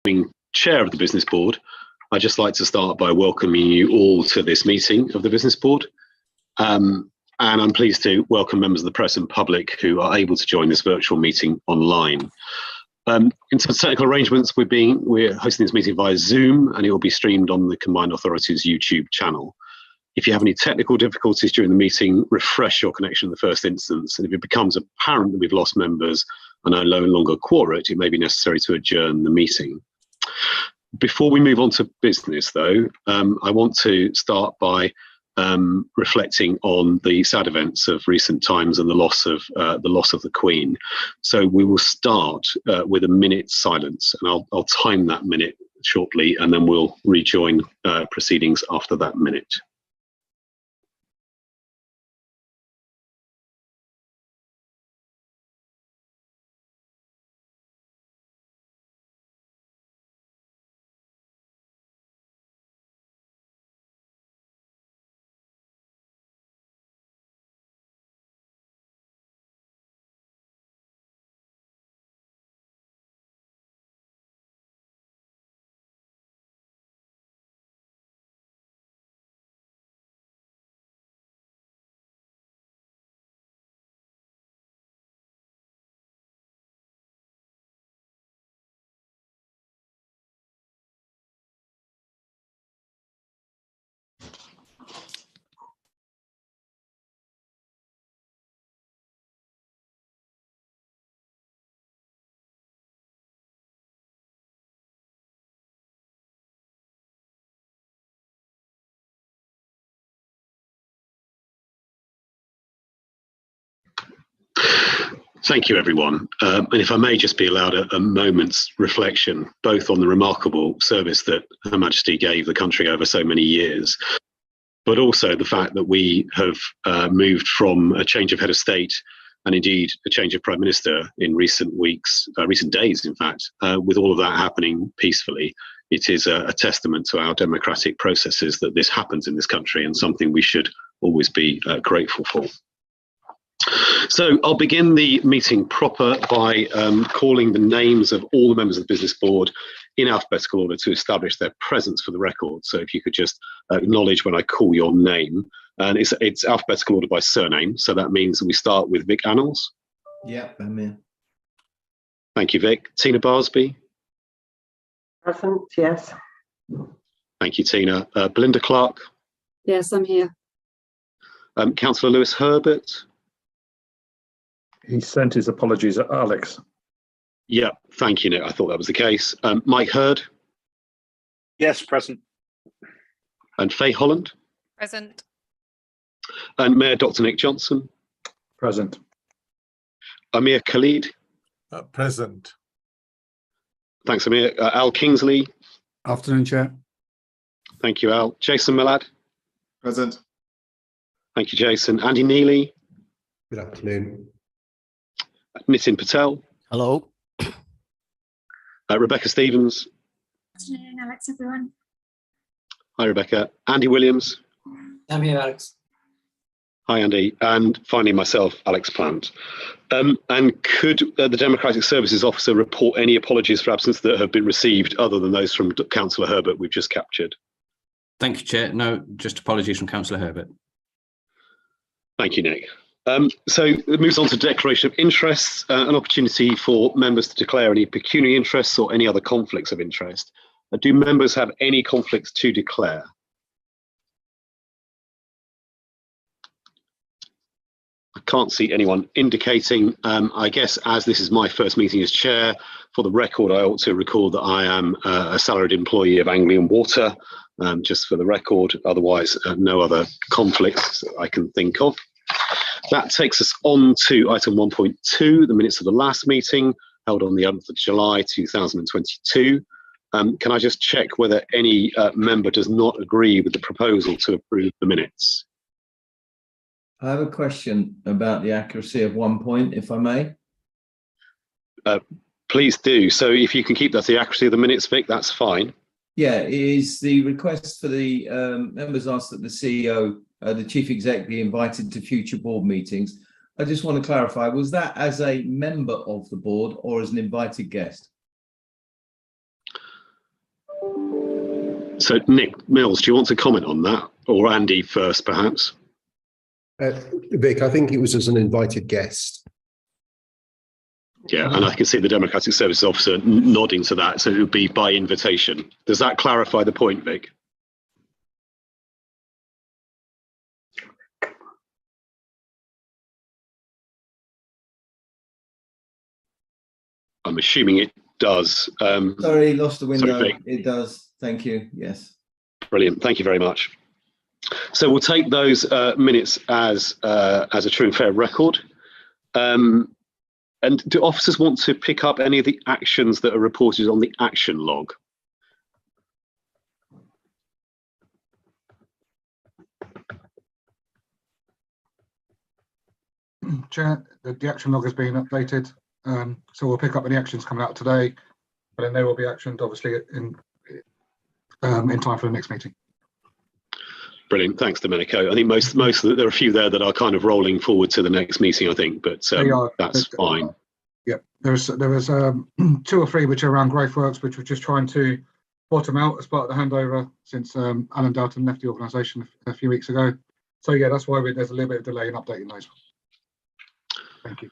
being chair of the Business Board, I'd just like to start by welcoming you all to this meeting of the Business Board. And I'm pleased to welcome members of the press and public who are able to join this virtual meeting online. In terms of technical arrangements, we're hosting this meeting via Zoom, and it will be streamed on the Combined Authorities YouTube channel. If you have any technical difficulties during the meeting, refresh your connection in the first instance. And if it becomes apparent that we've lost members and are no longer quorate, it may be necessary to adjourn the meeting. Before we move on to business, though, I want to start by reflecting on the sad events of recent times and the loss of the Queen. So we will start with a minute's silence, and I'll time that minute shortly, and then we'll rejoin proceedings after that minute. Thank you, everyone. And if I may just be allowed a moment's reflection, both on the remarkable service that Her Majesty gave the country over so many years, but also the fact that we have moved from a change of head of state and indeed a change of prime minister in recent weeks, recent days, in fact, with all of that happening peacefully. It is a testament to our democratic processes that this happens in this country, and something we should always be grateful for. So I'll begin the meeting proper by calling the names of all the members of the Business Board in alphabetical order to establish their presence for the record. So if you could just acknowledge when I call your name. And it's alphabetical order by surname. So that means that we start with Vic Annals. Yeah, I'm here. Thank you, Vic. Tina Barsby. Present, yes. Thank you, Tina. Belinda Clark. Yes, I'm here. Councillor Lewis Herbert. He sent his apologies at Alex. Yeah, thank you, Nick. I thought that was the case. Mike Hurd. Yes, present. And Faye Holland. Present. And Mayor Dr. Nick Johnson. Present. Amir Khalid. Present. Thanks, Amir. Al Kingsley. Afternoon, Chair. Thank you, Al. Jason Millad. Present. Thank you, Jason. Andy Neely. Good afternoon. Nitin Patel. Hello. Rebecca Stevens. Good afternoon, Alex, everyone. Hi, Rebecca. Andy Williams. I'm here, Alex. Hi, Andy. And finally, myself, Alex Plant. And could the Democratic Services Officer report any apologies for absence that have been received other than those from Councillor Herbert we've just captured? Thank you, Chair. No, just apologies from Councillor Herbert. Thank you, Nick. So it moves on to declaration of interests, an opportunity for members to declare any pecuniary interests or any other conflicts of interest. Do members have any conflicts to declare? I can't see anyone indicating. I guess as this is my first meeting as chair, for the record, I ought to recall that I am a salaried employee of Anglian Water, just for the record. Otherwise, no other conflicts that I can think of. That takes us on to item 1.2, the minutes of the last meeting held on the 11th of July 2022. Can I just check whether any member does not agree with the proposal to approve the minutes? I have a question about the accuracy of one point, if I may. Please do. So if you can keep that to the accuracy of the minutes, Vic, that's fine. Yeah, is the request for the members asked that the CEO, the chief exec, be invited to future board meetings. I just want to clarify, was that as a member of the board or as an invited guest? So, Nick Mills, do you want to comment on that? Or Andy first, perhaps? Vic, I think it was as an invited guest. Yeah, and I can see the Democratic Services Officer nodding to that, so it would be by invitation. Does that clarify the point, Vic? I'm assuming it does. Sorry, lost the window. Vic. It does. Thank you. Yes. Brilliant. Thank you very much. So we'll take those minutes as a true and fair record. And do officers want to pick up any of the actions that are reported on the action log? Chair, the action log has been updated, so we'll pick up any actions coming out today, but then they will be actioned obviously in time for the next meeting. Brilliant, thanks, Domenico. I think most of there are a few there that are kind of rolling forward to the next meeting, I think, but that's fine. Yeah, there was 2 or 3 which are around Growthworks, which we're just trying to bottom out as part of the handover since Alan Dalton left the organisation a few weeks ago. So yeah, that's why there's a little bit of delay in updating those. Thank you.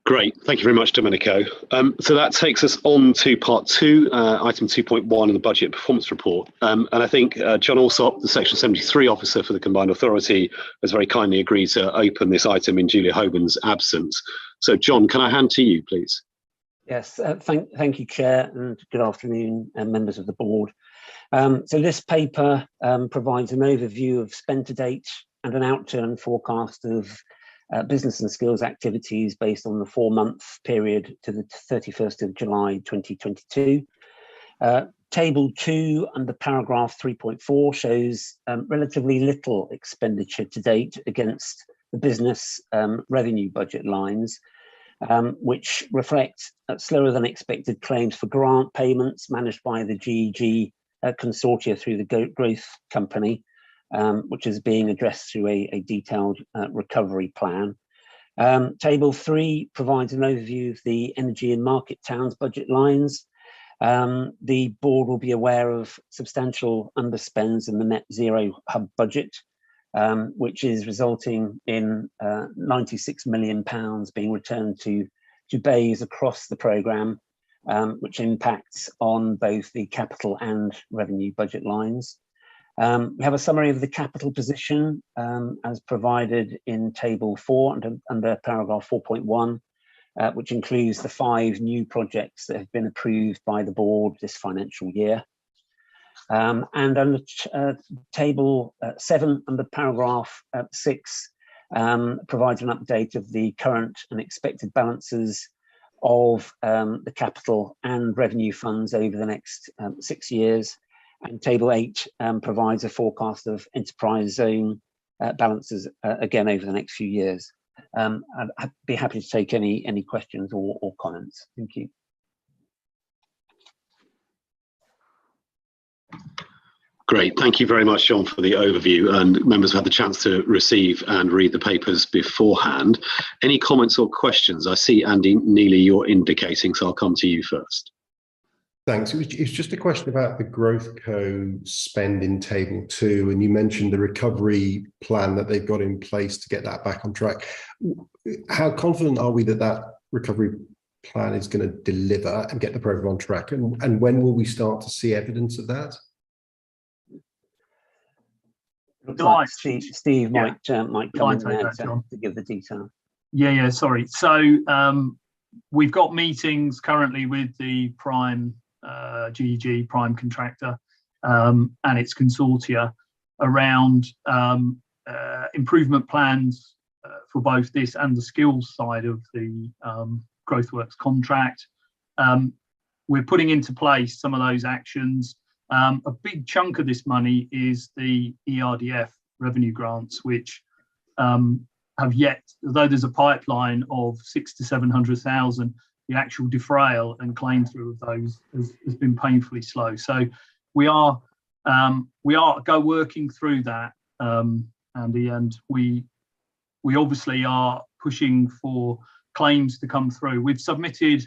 Great, thank you very much, Domenico. So that takes us on to part 2, item 2.1 in the budget performance report. And I think John Alsop, the Section 73 officer for the Combined Authority, has very kindly agreed to open this item in Julia Hoban's absence. So John, can I hand to you, please? Yes, thank you, Chair, and good afternoon, members of the board. So this paper provides an overview of spend to date and an outturn forecast of business and skills activities based on the 4-month period to the 31st of July 2022. Table 2 under paragraph 3.4 shows relatively little expenditure to date against the business revenue budget lines, which reflect slower than expected claims for grant payments managed by the GEG consortia through the Growth Company, which is being addressed through a detailed recovery plan. Table 3 provides an overview of the energy and market towns budget lines. The board will be aware of substantial underspends in the net zero hub budget, which is resulting in £96 million being returned to BEIS across the programme, which impacts on both the capital and revenue budget lines. We have a summary of the capital position as provided in table 4 under paragraph 4.1, which includes the 5 new projects that have been approved by the board this financial year. And under table 7 under paragraph 6 provides an update of the current and expected balances of the capital and revenue funds over the next 6 years. And table 8 provides a forecast of enterprise zone balances again over the next few years. I'd be happy to take any questions or comments. Thank you. Great, thank you very much, John, for the overview, and members have had the chance to receive and read the papers beforehand. Any comments or questions? I see, Andy Neely, you're indicating, so I'll come to you first. Thanks. It's just a question about the Growth Co spend in table 2, and you mentioned the recovery plan that they've got in place to get that back on track. How confident are we that that recovery plan is going to deliver and get the program on track? And when will we start to see evidence of that? Like Steve might come in there to give the detail. Yeah, sorry. So we've got meetings currently with the Prime GEG Prime contractor and its consortia around improvement plans for both this and the skills side of the Growthworks contract. We're putting into place some of those actions. A big chunk of this money is the ERDF revenue grants, which have yet, although there's a pipeline of 600,000 to 700,000, the actual defrayal and claim through of those has been painfully slow. So we are working through that, Andy, and we obviously are pushing for claims to come through. We've submitted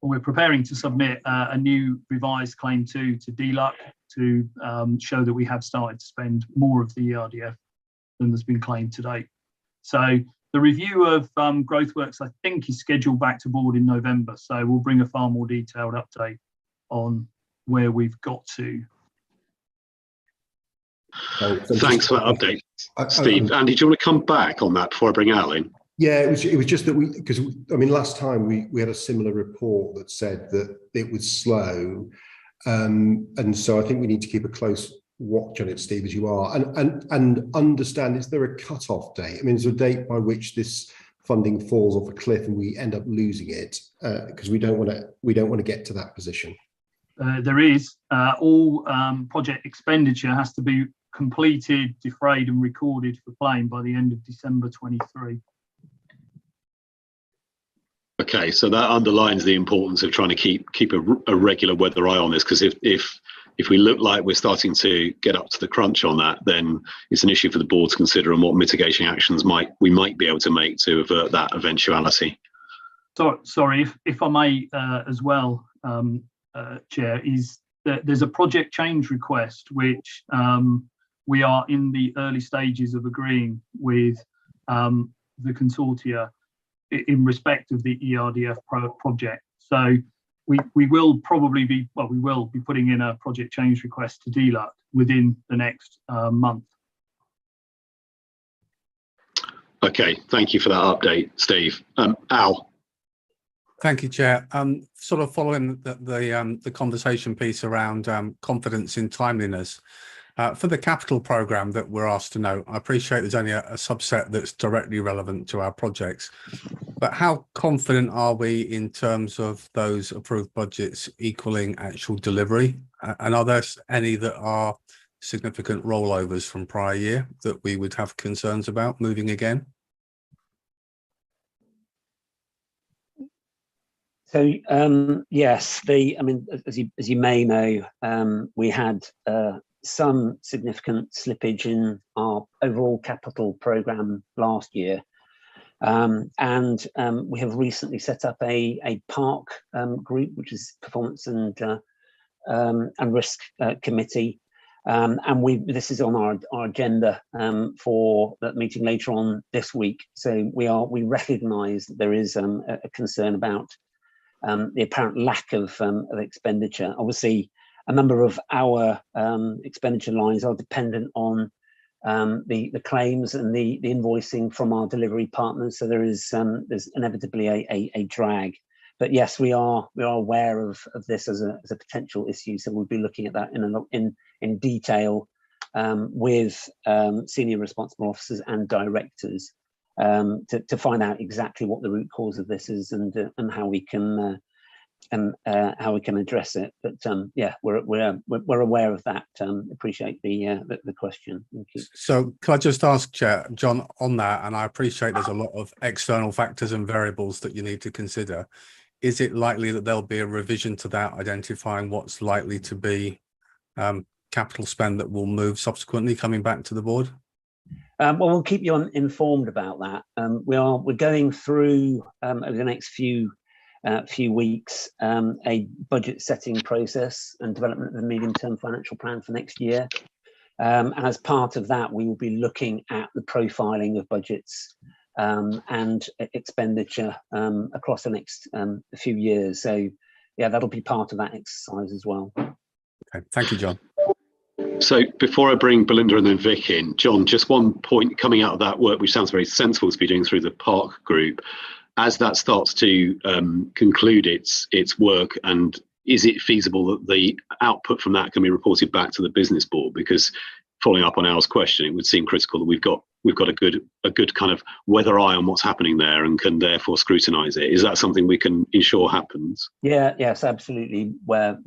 we're preparing to submit a new revised claim to DLUC to show that we have started to spend more of the ERDF than has been claimed to date. So the review of growth works, I think, is scheduled back to board in November. So we'll bring a far more detailed update on where we've got to. Thanks for that update, Steve. Andy, do you want to come back on that before I bring Al in? Yeah, it was just that because I mean, last time we had a similar report that said that it was slow, and so I think we need to keep a close watch on it, Steve, as you are, and understand, is there a cut-off date? I mean, is there a date by which this funding falls off a cliff and we end up losing it? Because we don't want to get to that position. There is all project expenditure has to be completed, defrayed, and recorded for claim by the end of December 23. Okay, so that underlines the importance of trying to keep a regular weather eye on this, because if we look like we're starting to get up to the crunch on that, then it's an issue for the board to consider and what mitigating actions we might be able to make to avert that eventuality. So, sorry, if I may as well, Chair, is that there's a project change request which we are in the early stages of agreeing with the consortia in respect of the ERDF project. So we will probably be, well, we will be putting in a project change request to DLUC within the next month. Okay, thank you for that update, Steve. Al. Thank you, Chair. Sort of following the conversation piece around confidence in timeliness. For the capital programme that we're asked to note, I appreciate there's only a subset that's directly relevant to our projects, but how confident are we in terms of those approved budgets equaling actual delivery? And are there any that are significant rollovers from prior year that we would have concerns about moving again? So yes, I mean, as you may know, we had some significant slippage in our overall capital programme last year, and we have recently set up a park group, which is performance and risk committee, and this is on our agenda for that meeting later on this week. So we recognise that there is a concern about the apparent lack of expenditure. Obviously, a number of our expenditure lines are dependent on the claims and the invoicing from our delivery partners. So there's inevitably a drag. But yes, we are aware of this as a potential issue. So we'll be looking at that in detail with senior responsible officers and directors to find out exactly what the root cause of this is and how we can address it. But yeah, we're aware of that. Appreciate the question. Thank you. So can I just ask, Chair, John, on that, and I appreciate there's a lot of external factors and variables that you need to consider. Is it likely that there'll be a revision to that, identifying what's likely to be capital spend that will move subsequently coming back to the board? Well, we'll keep you informed about that. We're going through over the next few weeks a budget setting process and development of the medium-term financial plan for next year. And as part of that, we will be looking at the profiling of budgets and expenditure across the next few years. So yeah, that'll be part of that exercise as well. Okay, thank you, John. So before I bring Belinda and then Vic in, John, just one point coming out of that work, which sounds very sensible to be doing through the Park Group, as that starts to conclude its work, and is it feasible that the output from that can be reported back to the business board? Because following up on Al's question, it would seem critical that we've got a good kind of weather eye on what's happening there and can therefore scrutinise it. Is that something we can ensure happens? Yeah, yes, absolutely. Where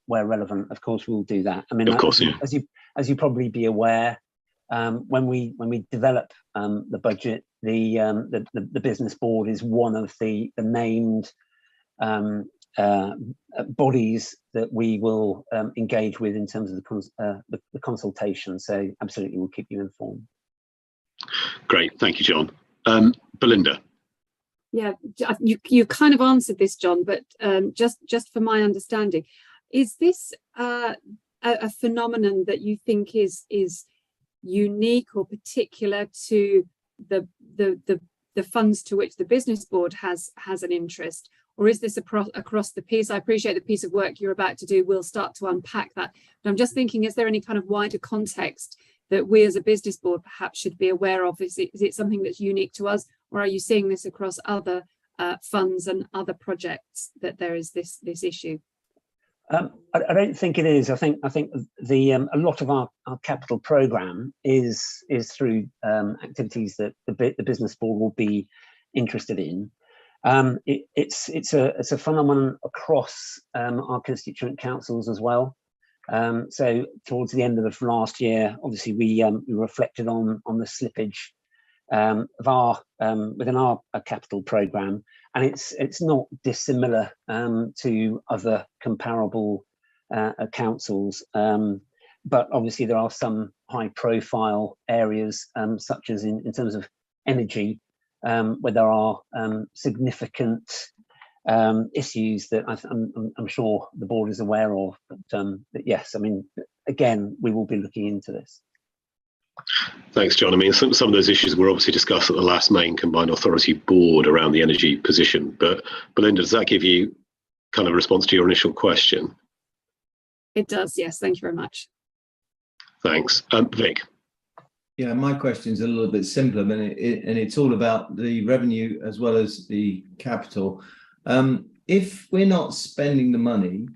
relevant, of course, we'll do that. I mean, of course, as you probably be aware, when we develop the budget, the business board is one of the named bodies that we will engage with in terms of the consultation. So absolutely, we'll keep you informed. Great, thank you, John. Belinda. Yeah, you kind of answered this, John, but just for my understanding, is this a phenomenon that you think is unique or particular to the funds to which the business board has an interest, or is this across the piece? I appreciate the piece of work you're about to do will start to unpack that, but I'm just thinking, is there any kind of wider context that we as a business board perhaps should be aware of? Is it something that's unique to us, or are you seeing this across other funds and other projects that there is this issue? I don't think it is. I think the a lot of our capital program is through activities that the business board will be interested in. It's a phenomenon across our constituent councils as well. So towards the end of last year, obviously we reflected on the slippage of our within our capital program, and it's not dissimilar to other comparable councils, but obviously there are some high-profile areas, such as in terms of energy, where there are significant issues that I'm sure the board is aware of. But yes, I mean, again, we will be looking into this. Thanks, John. I mean, some of those issues were obviously discussed at the last main combined authority board around the energy position. But Belinda, does that give you kind of a response to your initial question? It does, yes. Thank you very much. Thanks. Vic. Yeah, my question is a little bit simpler, and it's all about the revenue as well as the capital. If we're not spending the money,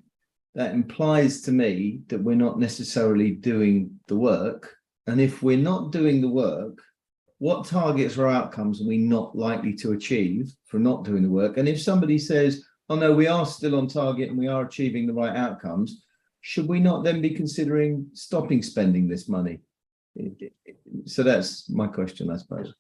that implies to me that we're not necessarily doing the work. And if we're not doing the work, what targets or outcomes are we not likely to achieve for not doing the work? And if somebody says, oh no, we are still on target and we are achieving the right outcomes, should we not then be considering stopping spending this money? So that's my question, I suppose.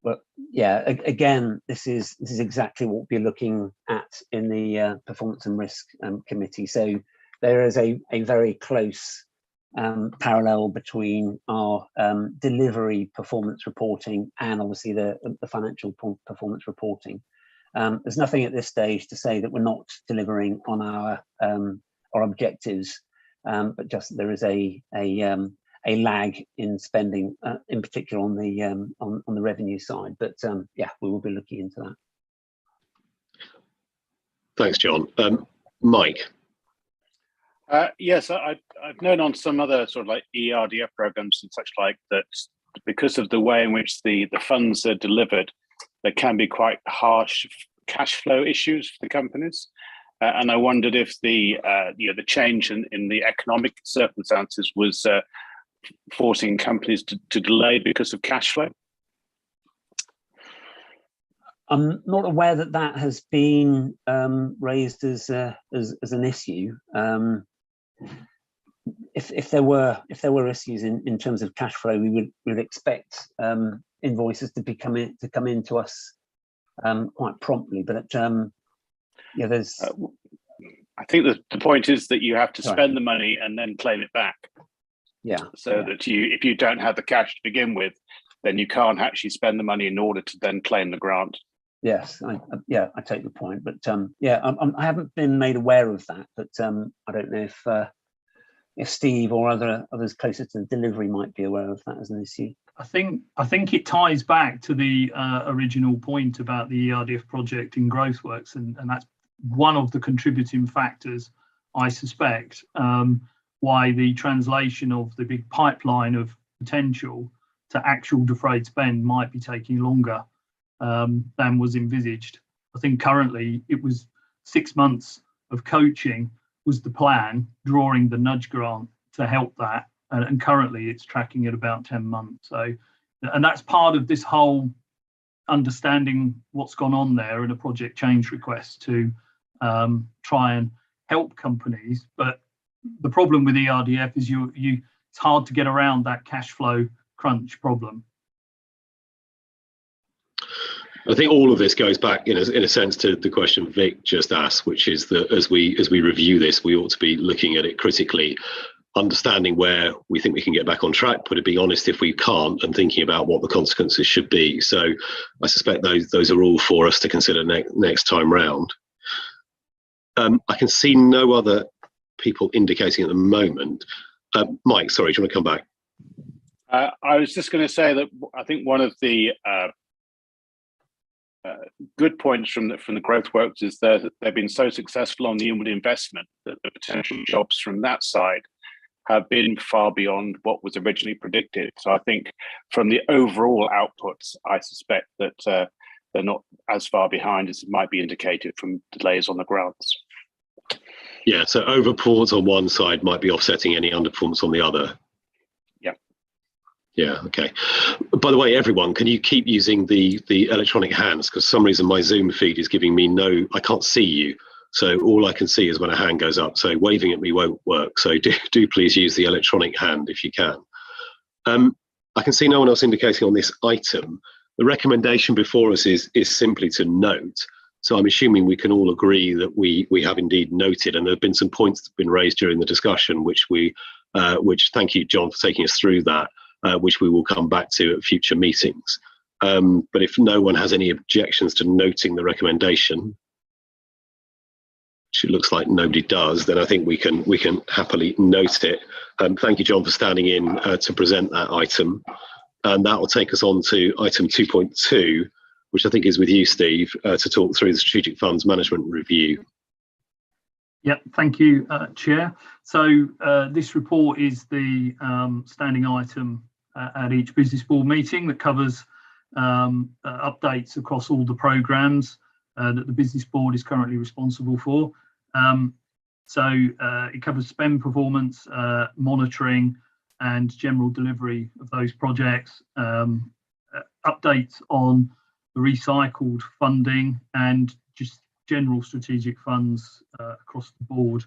Well, yeah, again, this is exactly what we're looking at in the Performance and Risk Committee. So there is a very close parallel between our delivery performance reporting and obviously the financial performance reporting. There's nothing at this stage to say that we're not delivering on our objectives, but just there is a lag in spending, in particular on the revenue side. But yeah, we will be looking into that. Thanks, John. Mike. Yes, I've known on some other sort of like ERDF programs and such like that, because of the way in which the funds are delivered, there can be quite harsh cash flow issues for the companies. And I wondered if the change in the economic circumstances was forcing companies to delay because of cash flow. I'm not aware that has been raised as an issue. If there were issues in terms of cash flow, we would expect invoices to come in to us quite promptly. But yeah, there's. I think the point is that you have to spend the money and then claim it back. Yeah. So that if you don't have the cash to begin with, then you can't actually spend the money in order to then claim the grant. Yes, I take the point, but yeah, I haven't been made aware of that, but I don't know if Steve or others closer to the delivery might be aware of that as an issue. I think it ties back to the original point about the ERDF project in GrowthWorks, and that's one of the contributing factors, I suspect, why the translation of the big pipeline of potential to actual defrayed spend might be taking longer than was envisaged. I think currently it was 6 months of coaching was the plan, drawing the nudge grant to help that, and currently it's tracking at about 10 months. So, and that's part of this whole understanding what's gone on there in a project change request to try and help companies. But the problem with ERDF is it's hard to get around that cash flow crunch problem. I think all of this goes back, in a sense, to the question Vic just asked, which is that as we review this, we ought to be looking at it critically understanding where we think we can get back on track, but being honest if we can't, and thinking about what the consequences should be. So I suspect those are all for us to consider next time round. I can see no other people indicating at the moment. Mike, sorry, do you want to come back? I was just going to say that I think one of the good points from the growth works is that they've been so successful on the inward investment that the potential jobs from that side have been far beyond what was originally predicted. So I think from the overall outputs, I suspect that they're not as far behind as it might be indicated from delays on the grounds. Yeah, so overperformance on one side might be offsetting any underperformance on the other. Yeah. Yeah, okay. By the way, everyone, can you keep using the electronic hands? Because for some reason my Zoom feed is giving me I can't see you. So all I can see is when a hand goes up. So waving at me won't work. So do please use the electronic hand if you can. I can see no one else indicating on this item. The recommendation before us is simply to note. So I'm assuming we can all agree that we have indeed noted, and there have been some points that have been raised during the discussion, which thank you, John, for taking us through that, which we will come back to at future meetings. But if no one has any objections to noting the recommendation, which it looks like nobody does, then I think we can happily note it. Thank you, John, for standing in to present that item. And that will take us on to item 2.2, which I think is with you, Steve, to talk through the Strategic Funds Management Review. Yep, thank you, Chair. So this report is the standing item at each business board meeting that covers updates across all the programmes that the business board is currently responsible for. So it covers spend performance, monitoring and general delivery of those projects, updates on the recycled funding and just general strategic funds across the board.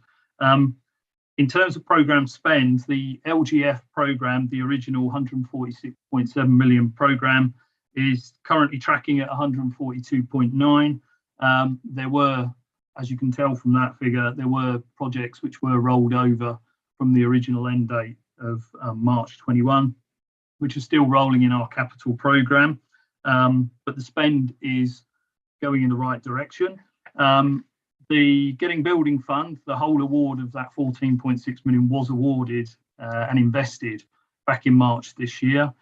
In terms of programme spend, the LGF programme, the original 146.7 million programme, is currently tracking at 142.9. There were, as you can tell from that figure, there were projects which were rolled over from the original end date of March 21, which are still rolling in our capital programme. But the spend is going in the right direction. The Getting Building Fund, the whole award of that 14.6 million was awarded and invested back in March this year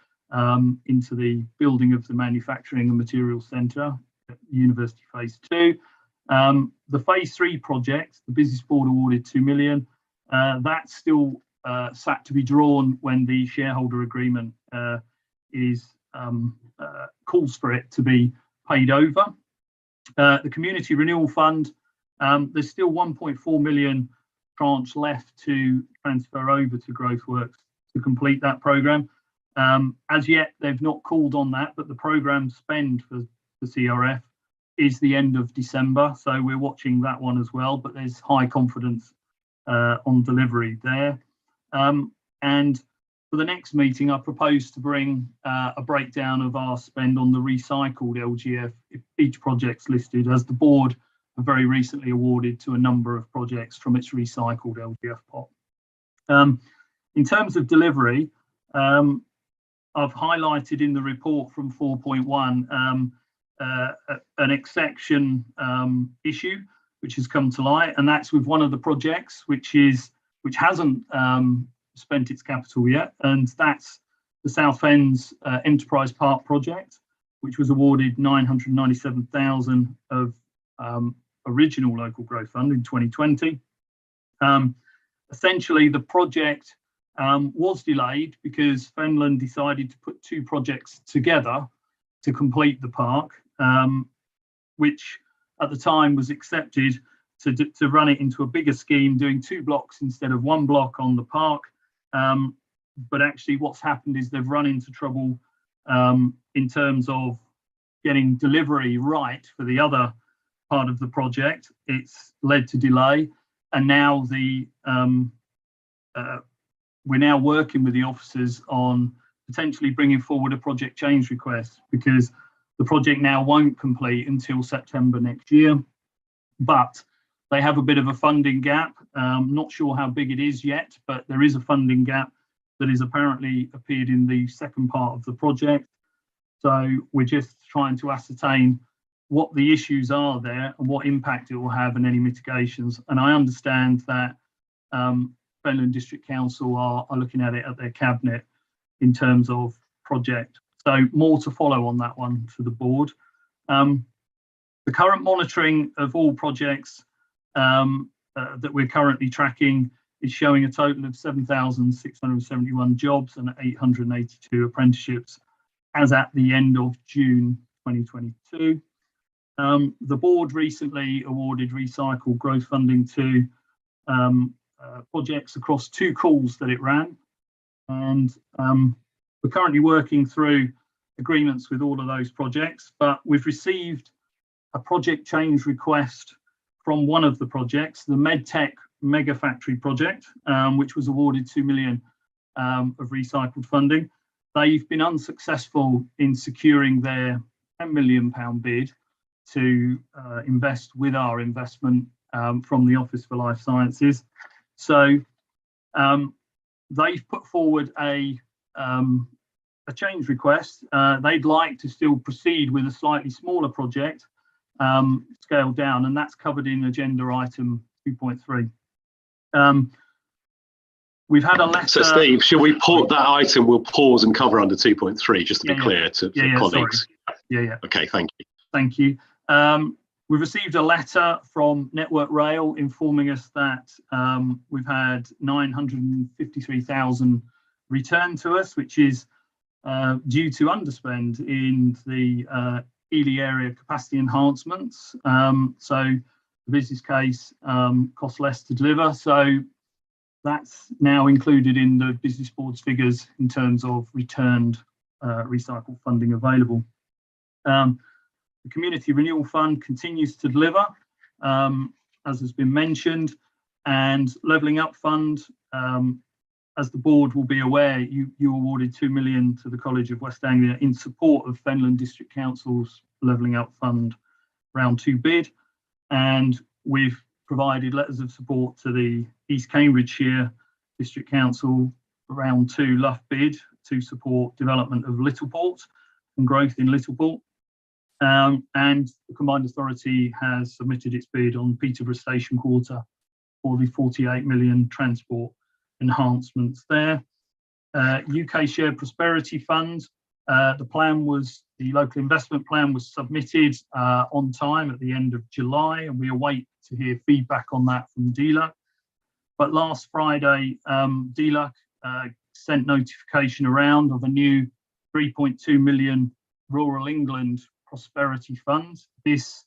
into the building of the Manufacturing and Materials Centre at University Phase 2. The Phase 3 project, the Business Board awarded 2 million. That's still sat to be drawn when the shareholder agreement calls for it to be paid over. The Community Renewal Fund, there's still 1.4 million tranche left to transfer over to Growthworks to complete that programme. As yet, they've not called on that, but the programme spend for the CRF is the end of December, so we're watching that one as well, but there's high confidence on delivery there. And for the next meeting, I propose to bring a breakdown of our spend on the recycled LGF if each project's listed, as the board have very recently awarded to a number of projects from its recycled LGF pot. In terms of delivery, I've highlighted in the report from 4.1 an exception issue which has come to light, and that's with one of the projects which hasn't spent its capital yet, and that's the Southend's Enterprise Park project, which was awarded 997,000 of original local growth fund in 2020. Essentially, the project was delayed because Fenland decided to put two projects together to complete the park, which at the time was accepted to run it into a bigger scheme, doing 2 blocks instead of 1 block on the park. But actually what's happened is they've run into trouble in terms of getting delivery right for the other part of the project. It's led to delay, and now we're now working with the officers on potentially bringing forward a project change request, because the project now won't complete until September next year. But They have a bit of a funding gap. Not sure how big it is yet, but there is a funding gap that is apparently appeared in the second part of the project. So we're just trying to ascertain what the issues are there and what impact it will have and any mitigations. And I understand that Fenland District Council are looking at it at their cabinet in terms of project. So more to follow on that one for the board. The current monitoring of all projects that we're currently tracking is showing a total of 7,671 jobs and 882 apprenticeships as at the end of June 2022. The board recently awarded recycle growth funding to projects across 2 calls that it ran, and we're currently working through agreements with all of those projects, but we've received a project change request from one of the projects, the MedTech Mega Factory project, which was awarded 2 million of recycled funding. They've been unsuccessful in securing their £10 million bid to invest with our investment from the Office for Life Sciences. So they've put forward a change request. They'd like to still proceed with a slightly smaller project, scaled down, and that's covered in agenda item 2.3. We've had a letter. So Steve, should we put that item? We'll pause and cover under 2.3, just to be clear to colleagues. Sorry. Okay, thank you. Thank you. We've received a letter from Network Rail informing us that we've had 953,000 returned to us, which is due to underspend in the Ely area capacity enhancements. So the business case costs less to deliver. So that's now included in the business board's figures in terms of returned recycled funding available. The Community Renewal Fund continues to deliver, as has been mentioned, and Levelling Up Fund, as the board will be aware, you awarded 2 million to the College of West Anglia in support of Fenland District Council's Levelling Up Fund round 2 bid, and we've provided letters of support to the East Cambridgeshire District Council round 2 Luff bid to support development of Littleport and growth in Littleport. And the Combined Authority has submitted its bid on Peterborough Station Quarter for the 48 million transport enhancements there. UK Shared Prosperity Fund, the local investment plan was submitted on time at the end of July, and we await to hear feedback on that from DLUC. But last Friday, DLUC sent notification around of a new 3.2 million Rural England Prosperity Fund. This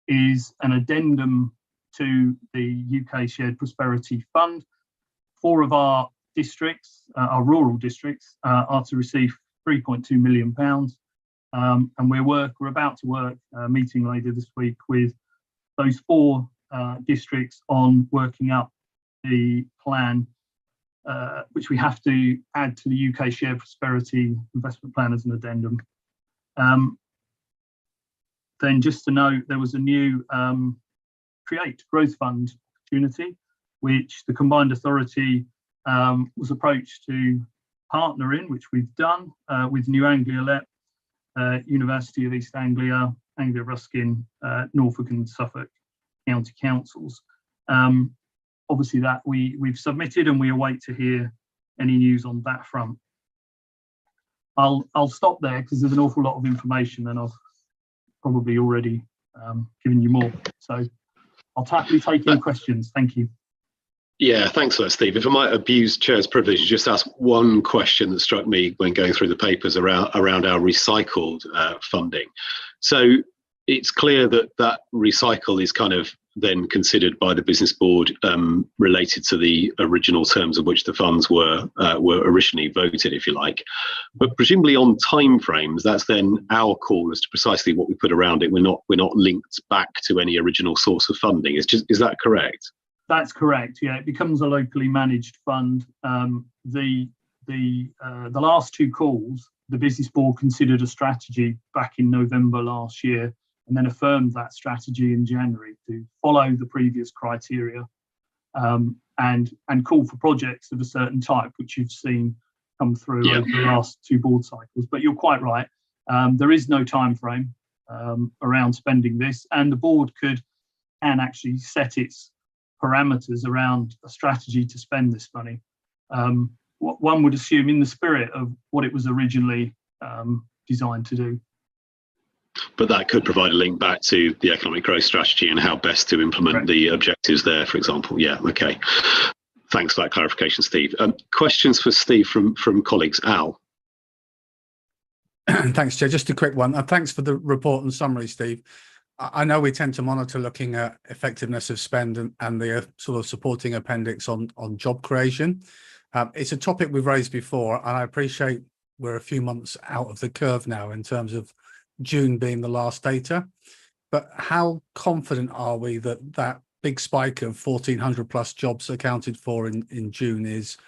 is an addendum to the UK Shared Prosperity Fund. 4 of our districts, our rural districts, are to receive £3.2 million. And we're about to work a meeting later this week with those 4 districts on working up the plan, which we have to add to the UK Shared Prosperity Investment Plan as an addendum. Then just to note, there was a new Create Growth Fund opportunity, which the Combined Authority was approached to partner in, which we've done with New Anglia LEP, University of East Anglia, Anglia Ruskin, Norfolk and Suffolk County Councils. Obviously that we've submitted, and we await to hear any news on that front. I'll stop there because there's an awful lot of information, and I've probably already given you more. So I'll happily take any questions. Thank you. Yeah, thanks for that, Steve. If I might abuse Chair's privilege, just ask one question that struck me when going through the papers around our recycled funding. So it's clear that recycle is kind of then considered by the business board related to the original terms of which the funds were originally voted, if you like. But presumably on timeframes, that's then our call as to precisely what we put around it. We're not linked back to any original source of funding. Is that correct? That's correct. Yeah, it becomes a locally managed fund. The last 2 calls, the business board considered a strategy back in November last year and then affirmed that strategy in January to follow the previous criteria and call for projects of a certain type, which you've seen come through over the last 2 board cycles. But you're quite right. There is no time frame around spending this, and the board can actually set its parameters around a strategy to spend this money. What one would assume in the spirit of what it was originally designed to do. But that could provide a link back to the economic growth strategy and how best to implement the objectives there, for example. Yeah, okay. Thanks for that clarification, Steve. Questions for Steve from colleagues. Al. Thanks, Chair. Just a quick one. Thanks for the report and summary, Steve. I know we tend to monitor looking at effectiveness of spend and the sort of supporting appendix on job creation. It's a topic we've raised before, and I appreciate we're a few months out of the curve now in terms of June being the last data. But how confident are we that that big spike of 1,400 plus jobs accounted for in June is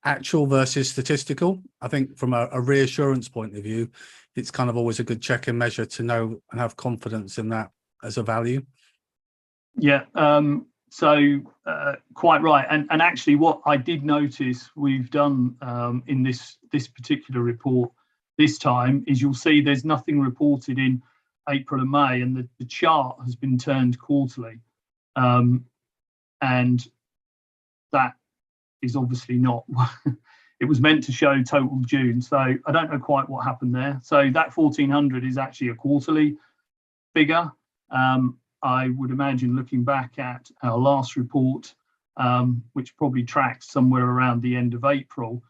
actual versus statistical? I think from a reassurance point of view, it's kind of always a good check and measure to know and have confidence in that as a value. Yeah, so quite right. And actually what I did notice we've done in this particular report this time is you'll see there's nothing reported in April and May, and the chart has been turned quarterly. And that is obviously not, it was meant to show total June. So I don't know quite what happened there. So that 1,400 is actually a quarterly figure. I would imagine looking back at our last report, which probably tracks somewhere around the end of April,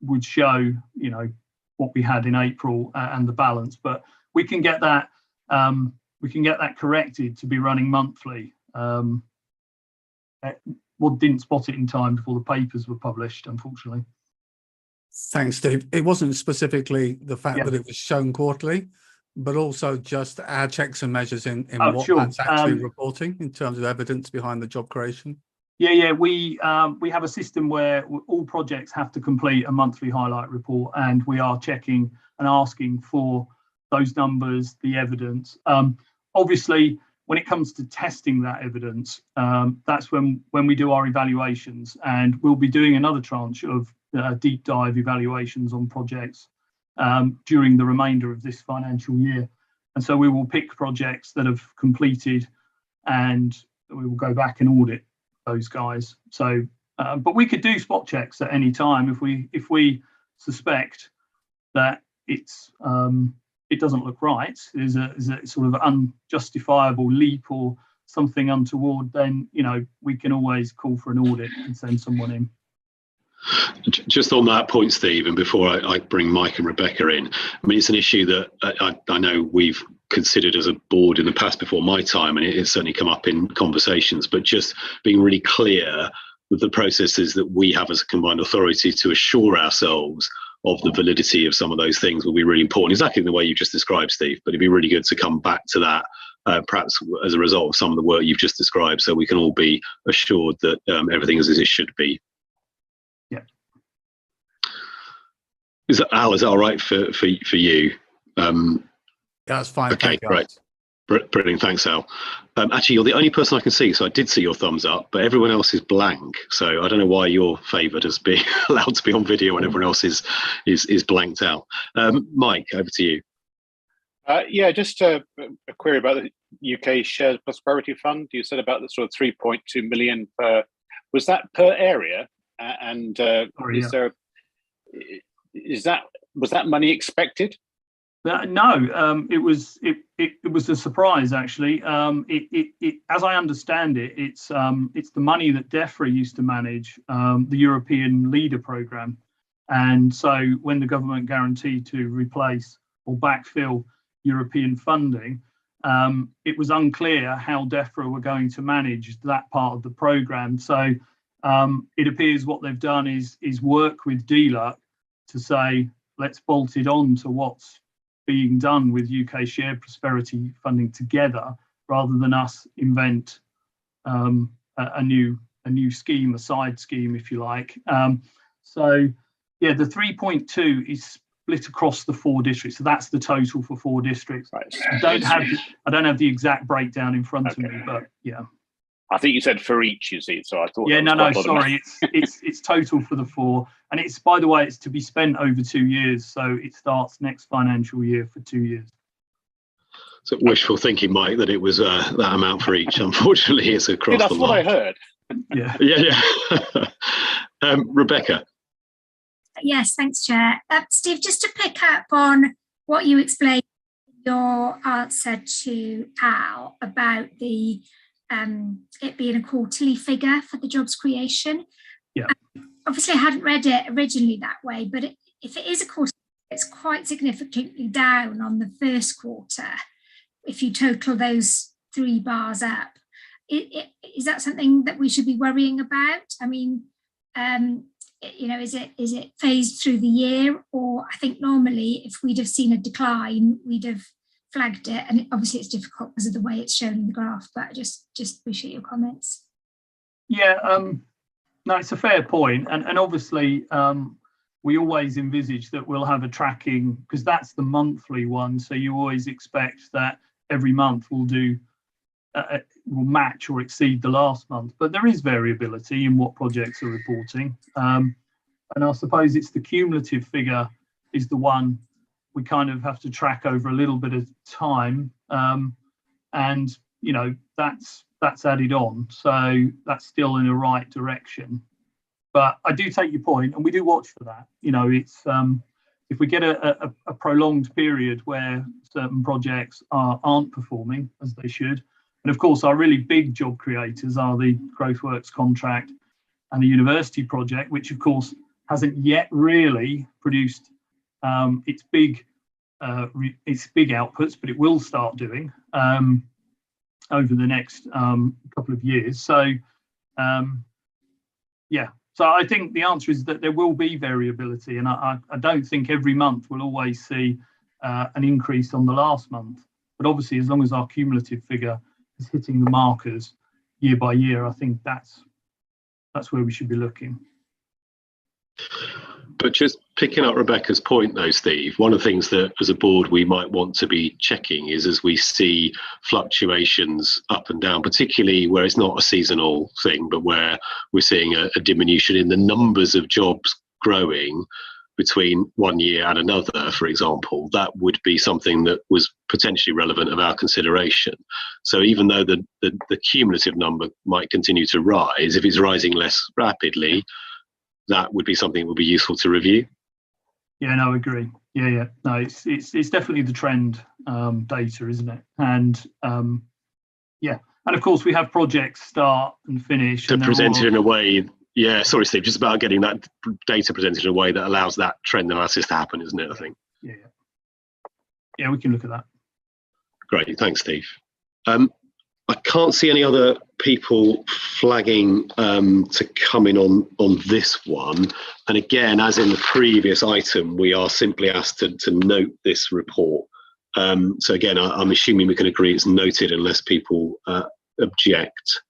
would show, you know, what we had in April and the balance. But we can get that corrected to be running monthly. Well, didn't spot it in time before the papers were published, unfortunately. Thanks, Steve. It wasn't specifically the fact that it was shown quarterly, but also just our checks and measures in what that's actually reporting in terms of evidence behind the job creation. Yeah, we have a system where all projects have to complete a monthly highlight report, and we are checking and asking for those numbers, the evidence. Obviously, when it comes to testing that evidence, that's when we do our evaluations, and we'll be doing another tranche of deep dive evaluations on projects during the remainder of this financial year. And so we will pick projects that have completed, and we will go back and audit those guys. So, but we could do spot checks at any time if we suspect that it doesn't look right, is a sort of unjustifiable leap or something untoward, then, you know, we can always call for an audit and send someone in. Just on that point, Steve, and before I bring Mike and Rebecca in, I mean, it's an issue that I know we've considered as a board in the past before my time, and it's certainly come up in conversations, but just being really clear with the processes that we have as a combined authority to assure ourselves of the validity of some of those things will be really important, exactly the way you just described, Steve. But it'd be really good to come back to that, perhaps as a result of some of the work you've just described, so we can all be assured that everything is as it should be. Yeah. Al, is that all right for you? Yeah, that's fine. Okay, great. Brilliant, thanks, Al. Actually, you're the only person I can see, so I did see your thumbs up, but everyone else is blank. So I don't know why you're favoured as being allowed to be on video when everyone else is blanked out. Mike, over to you. Yeah, just a query about the UK Shared Prosperity Fund. You said about the sort of 3.2 million per. Was that per area? And was that money expected? No, it was a surprise, actually. As I understand it, it's the money that DEFRA used to manage, the European Leader Programme, and so when the government guaranteed to replace or backfill European funding, it was unclear how DEFRA were going to manage that part of the programme. So it appears what they've done is work with DLUC to say, let's bolt it on to what's being done with UK Shared Prosperity funding together, rather than us invent a new scheme, a side scheme, if you like. So yeah, the 3.2 is split across the 4 districts. So that's the total for 4 districts. Right. I don't have the exact breakdown in front of me, but yeah. I think you said for each, you see. So I thought. Yeah, no, sorry. It's total for the 4, and it's, by the way, it's to be spent over 2 years. So it starts next financial year for 2 years. So wishful thinking, Mike, that it was that amount for each. Unfortunately, it's across that's the what line. I heard. Yeah. Yeah. Rebecca. Yes, thanks, Chair. Steve, just to pick up on what you explained in your answer to Al about the it being a quarterly figure for the jobs creation. Yeah. Obviously, I hadn't read it originally that way, but if it is a quarter, it's quite significantly down on the first quarter. If you total those 3 bars up, is that something that we should be worrying about? I mean, is it phased through the year, or I think normally if we'd have seen a decline, we'd have flagged it, and obviously it's difficult because of the way it's shown in the graph, but I just appreciate your comments. Yeah, no, it's a fair point, and obviously we always envisage that we'll have a tracking, because that's the monthly one, so you always expect that every month will will match or exceed the last month, but there is variability in what projects are reporting, and I suppose it's the cumulative figure is the one we kind of have to track over a little bit of time, and that's added on, so that's still in the right direction. But I do take your point, and we do watch for that. It's if we get a prolonged period where certain projects aren't performing as they should, and of course our really big job creators are the Growthworks contract and the university project, which of course hasn't yet really produced its big outputs, but it will start doing over the next couple of years. So so I think the answer is that there will be variability, and I don't think every month we'll always see an increase on the last month, but obviously as long as our cumulative figure is hitting the markers year by year, I think that's where we should be looking. But just picking up Rebecca's point though, Steve, one of the things that as a board we might want to be checking is as we see fluctuations up and down, particularly where it's not a seasonal thing, but where we're seeing a diminution in the numbers of jobs growing between one year and another, for example, that would be something that was potentially relevant of our consideration. So even though the cumulative number might continue to rise, if it's rising less rapidly, that would be something that would be useful to review. Yeah, no, I agree. Yeah. No, it's definitely the trend data, isn't it? And and of course we have projects start and finish. To present it in a way, sorry, Steve, just about getting that data presented in a way that allows that trend analysis to happen, isn't it, I think? Yeah, we can look at that. Great, thanks, Steve. I can't see any other people flagging to come in on this one. And again, as in the previous item, we are simply asked to note this report. So again, I'm assuming we can agree it's noted unless people object.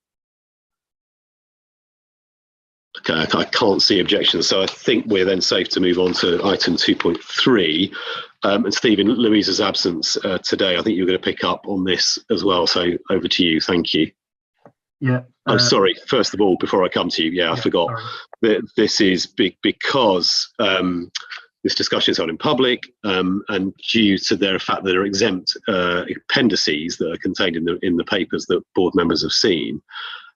Okay, I can't see objections. So I think we're then safe to move on to item 2.3. And Steve, in Louisa's absence today, I think you're going to pick up on this as well. So over to you. Thank you. Yeah. Oh, sorry. First of all, before I come to you, I forgot that this is because this discussion is held in public and due to the fact that there are exempt appendices that are contained in the papers that board members have seen.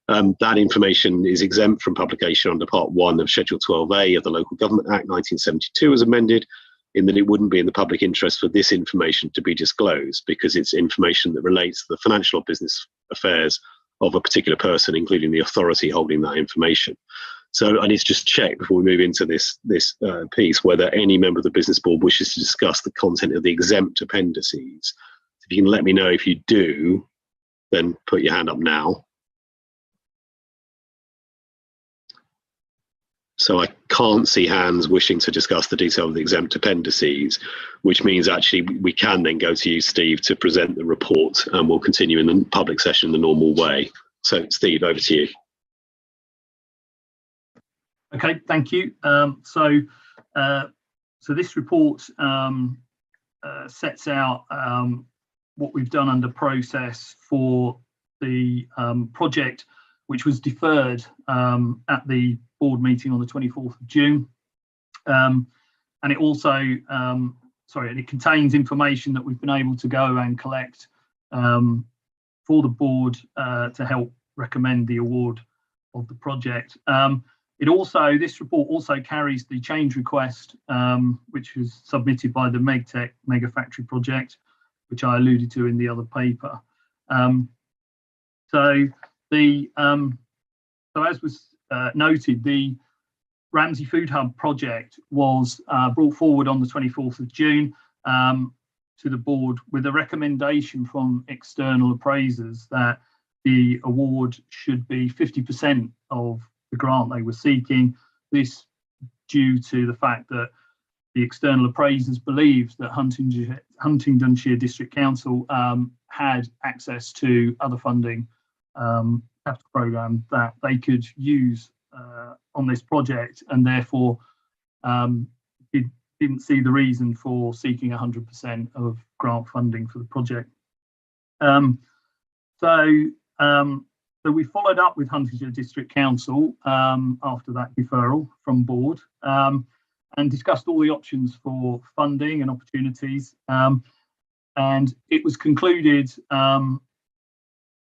That information is exempt from publication under Part 1 of Schedule 12A of the Local Government Act 1972 as amended, in that it wouldn't be in the public interest for this information to be disclosed because it's information that relates to the financial or business affairs of a particular person, including the authority holding that information. So I need to just check before we move into this piece whether any member of the business board wishes to discuss the content of the exempt appendices. If you can let me know if you do, then put your hand up now. So I can't see hands wishing to discuss the detail of the exempt appendices, which means actually we can then go to you, Steve, to present the report, and we'll continue in the public session the normal way. So Steve, over to you. Okay, thank you. So this report sets out what we've done under process for the project, which was deferred at the board meeting on the 24th of June. And it also, and it contains information that we've been able to go and collect for the board to help recommend the award of the project. This report also carries the change request, which was submitted by the MEGTEC Mega Factory project, which I alluded to in the other paper. So as was noted, the Ramsey Food Hub project was brought forward on the 24th of June to the board with a recommendation from external appraisers that the award should be 50% of the grant they were seeking. This due to the fact that the external appraisers believed that Huntingdonshire District Council had access to other funding capital programme that they could use on this project, and therefore didn't see the reason for seeking 100% of grant funding for the project. So we followed up with Huntingdonshire District Council after that deferral from board and discussed all the options for funding and opportunities. And it was concluded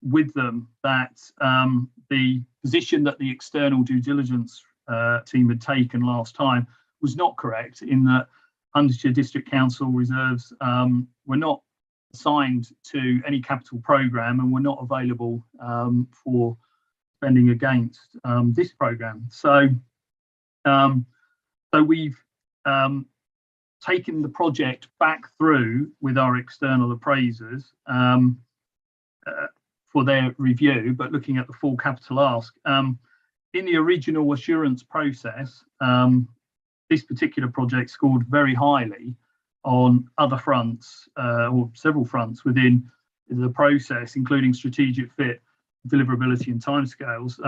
with them that the position that the external due diligence team had taken last time was not correct, in that Huntingdonshire District Council reserves were not assigned to any capital programme and were not available for spending against this programme. So we've taken the project back through with our external appraisers for their review, but looking at the full capital ask. In the original assurance process, this particular project scored very highly on other fronts, or several fronts within the process, including strategic fit, deliverability and timescales,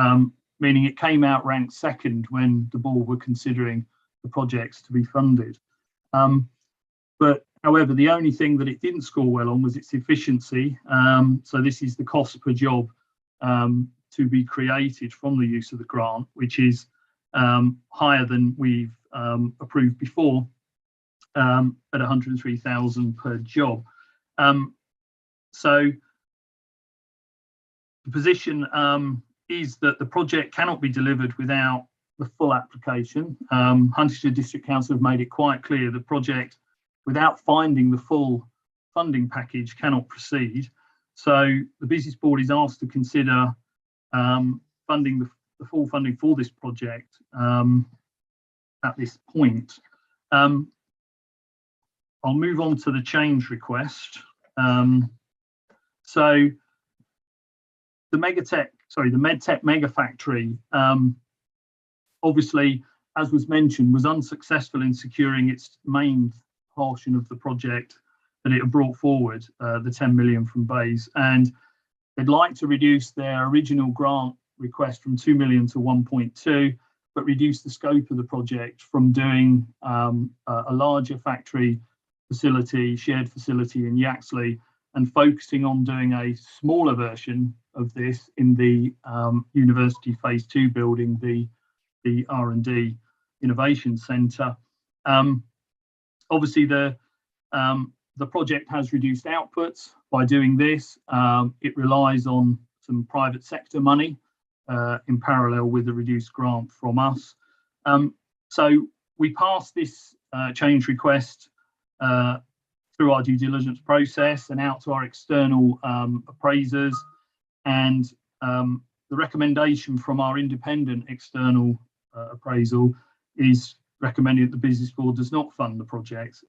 meaning it came out ranked second when the board were considering the projects to be funded. But however, the only thing that it didn't score well on was its efficiency. So this is the cost per job to be created from the use of the grant, which is higher than we've approved before, at 103,000 per job. So the position is that the project cannot be delivered without the full application. Huntingdonshire District Council have made it quite clear the project, without finding the full funding package, cannot proceed. So the business board is asked to consider funding the full funding for this project at this point. I'll move on to the change request. So the MEGTEC Mega Factory, obviously, as was mentioned, was unsuccessful in securing its main portion of the project that it had brought forward, the 10 million from BEIS, and they'd like to reduce their original grant request from 2 million to 1.2, but reduce the scope of the project from doing a larger factory facility, shared facility in Yaxley, and focusing on doing a smaller version of this in the University Phase 2 building, the R&D Innovation Centre. Obviously, the project has reduced outputs by doing this. It relies on some private sector money in parallel with the reduced grant from us. So we passed this change request through our due diligence process and out to our external appraisers, and the recommendation from our independent external appraisal is recommending that the business board does not fund the project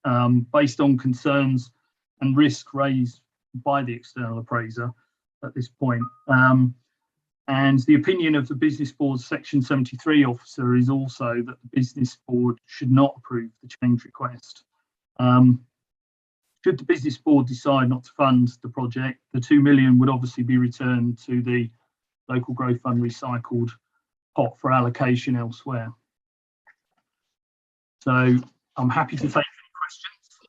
based on concerns and risk raised by the external appraiser at this point. And the opinion of the business board's Section 73 officer is also that the business board should not approve the change request. Should the business board decide not to fund the project, the 2 million would obviously be returned to the local growth fund recycled pot for allocation elsewhere. So I'm happy to take any questions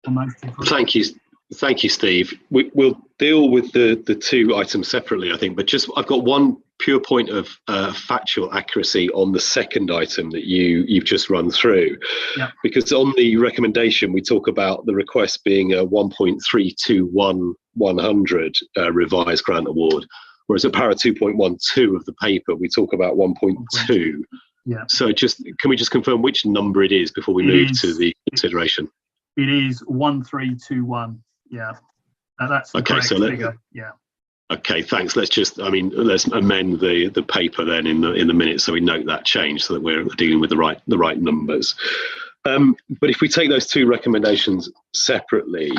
on those two projects. Thank you, Steve. We'll deal with the two items separately, I think, but just I've got one pure point of factual accuracy on the second item that you've just run through. Yeah. Because on the recommendation, we talk about the request being a 1.32100 revised grant award, whereas at para 2.12 of the paper, we talk about 1.2. Yeah. So can we just confirm which number it is before we move to the consideration? It is 1321. Yeah, that's the correct figure. Yeah. Okay, thanks. Let's amend the paper then in the minutes so we note that change so that we're dealing with the right numbers. But if we take those two recommendations separately,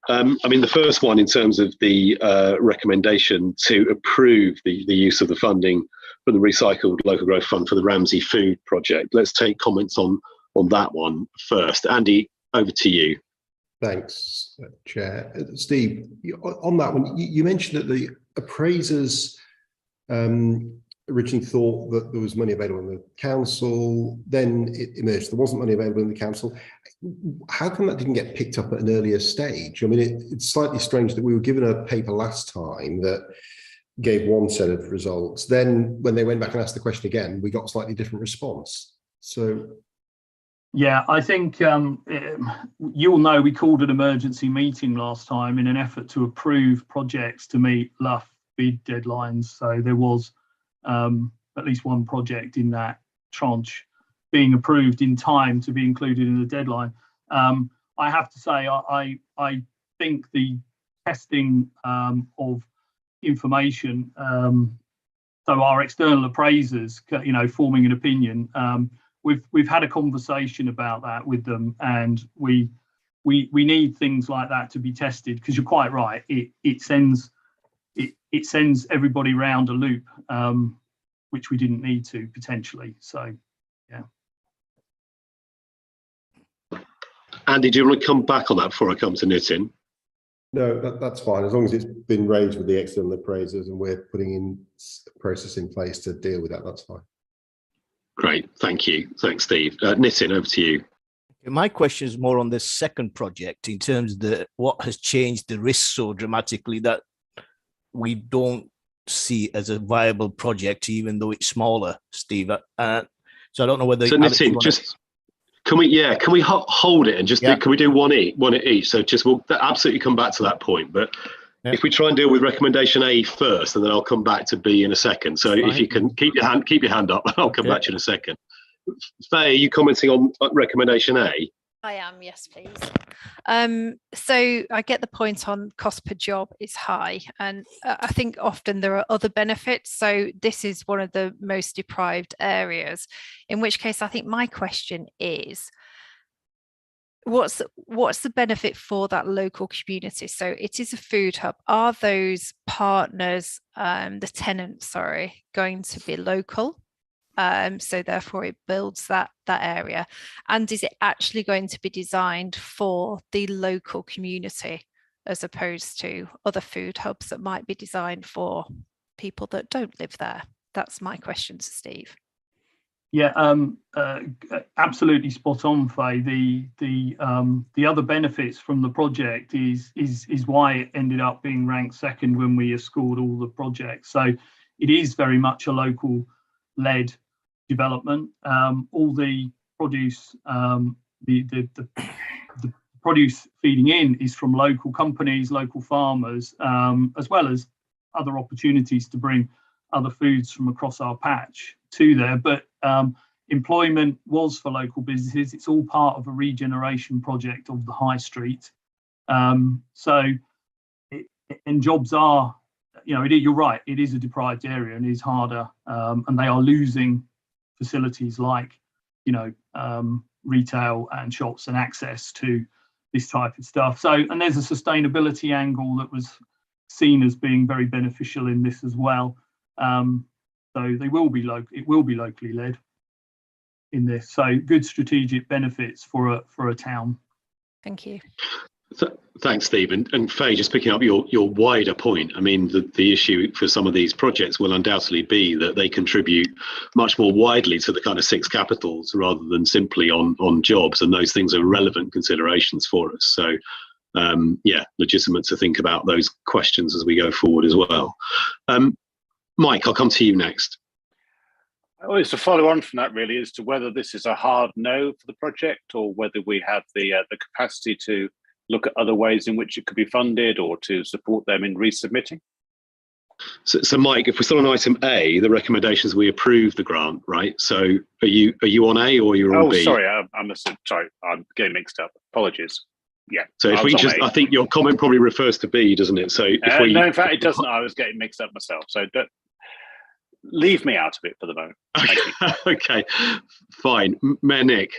the first one in terms of the recommendation to approve the use of the funding from the Recycled Local Growth Fund for the Ramsey Food Project. Let's take comments on that one first. Andy, over to you. Thanks, Chair. Steve, on that one, you mentioned that the appraisers originally thought that there was money available in the council, then it emerged there wasn't money available in the council. How come that didn't get picked up at an earlier stage? I mean, it's slightly strange that we were given a paper last time that gave one set of results. Then when they went back and asked the question again, we got a slightly different response. So... Yeah, I think you'll know we called an emergency meeting last time in an effort to approve projects to meet LUF bid deadlines. So there was at least one project in that tranche being approved in time to be included in the deadline. I have to say, I think the testing of information, so our external appraisers, forming an opinion, we've had a conversation about that with them, and we need things like that to be tested, because you're quite right, it sends everybody round a loop, which we didn't need to potentially. So yeah. Andy, do you want to come back on that before I come to Nitin? No, that's fine, as long as it's been raised with the external appraisers and we're putting in a process in place to deal with that, that's fine. Great, thank you. Thanks, Steve. Nitin, over to you. My question is more on the second project in terms of what has changed the risk so dramatically that we don't see as a viable project, even though it's smaller, Steve. So I don't know whether. So Nitin, can we hold it and can we do one at each? So we'll absolutely come back to that point, but. Yeah. If we try and deal with recommendation A first, and then I'll come back to B in a second. So if you can keep your hand up, I'll come back to you in a second. Faye, are you commenting on recommendation A? I am, yes, please. So I get the point on cost per job is high, and I think often there are other benefits. So this is one of the most deprived areas, in which case I think my question is, what's the benefit for that local community? So it is a food hub. Are those partners, the tenants, going to be local? So therefore it builds that area. And is it actually going to be designed for the local community as opposed to other food hubs that might be designed for people that don't live there? That's my question to Steve. Yeah, absolutely spot on, Faye. The other benefits from the project is why it ended up being ranked second when we scored all the projects. So it is very much a local-led development. All the produce, the produce feeding in is from local companies, local farmers, as well as other opportunities to bring other foods from across our patch to there. But employment was for local businesses. It's all part of a regeneration project of the high street. And jobs are, you're right, it is a deprived area and is harder, and they are losing facilities like, retail and shops and access to this type of stuff. So, and there's a sustainability angle that was seen as being very beneficial in this as well. So it will be locally led in this. So good strategic benefits for a town. Thank you. Thanks, Steve. And Faye, just picking up your wider point, I mean, the issue for some of these projects will undoubtedly be that they contribute much more widely to the kind of 6 capitals rather than simply on jobs, and those things are relevant considerations for us. So, yeah, legitimate to think about those questions as we go forward as well. Mike, I'll come to you next. Well, it's to follow on from that really as to whether this is a hard no for the project or whether we have the capacity to look at other ways in which it could be funded or to support them in resubmitting. So Mike, if we're still on item A, the recommendations we approve the grant, right? So are you on A or you're on B? Oh, sorry, I'm getting mixed up. Apologies. Yeah. So if we just, I think your comment probably refers to B, doesn't it? So if we, no, in fact, it doesn't. I was getting mixed up myself. So don't leave me out of it for the moment. Thank you. Okay, fine. Mayor Nick.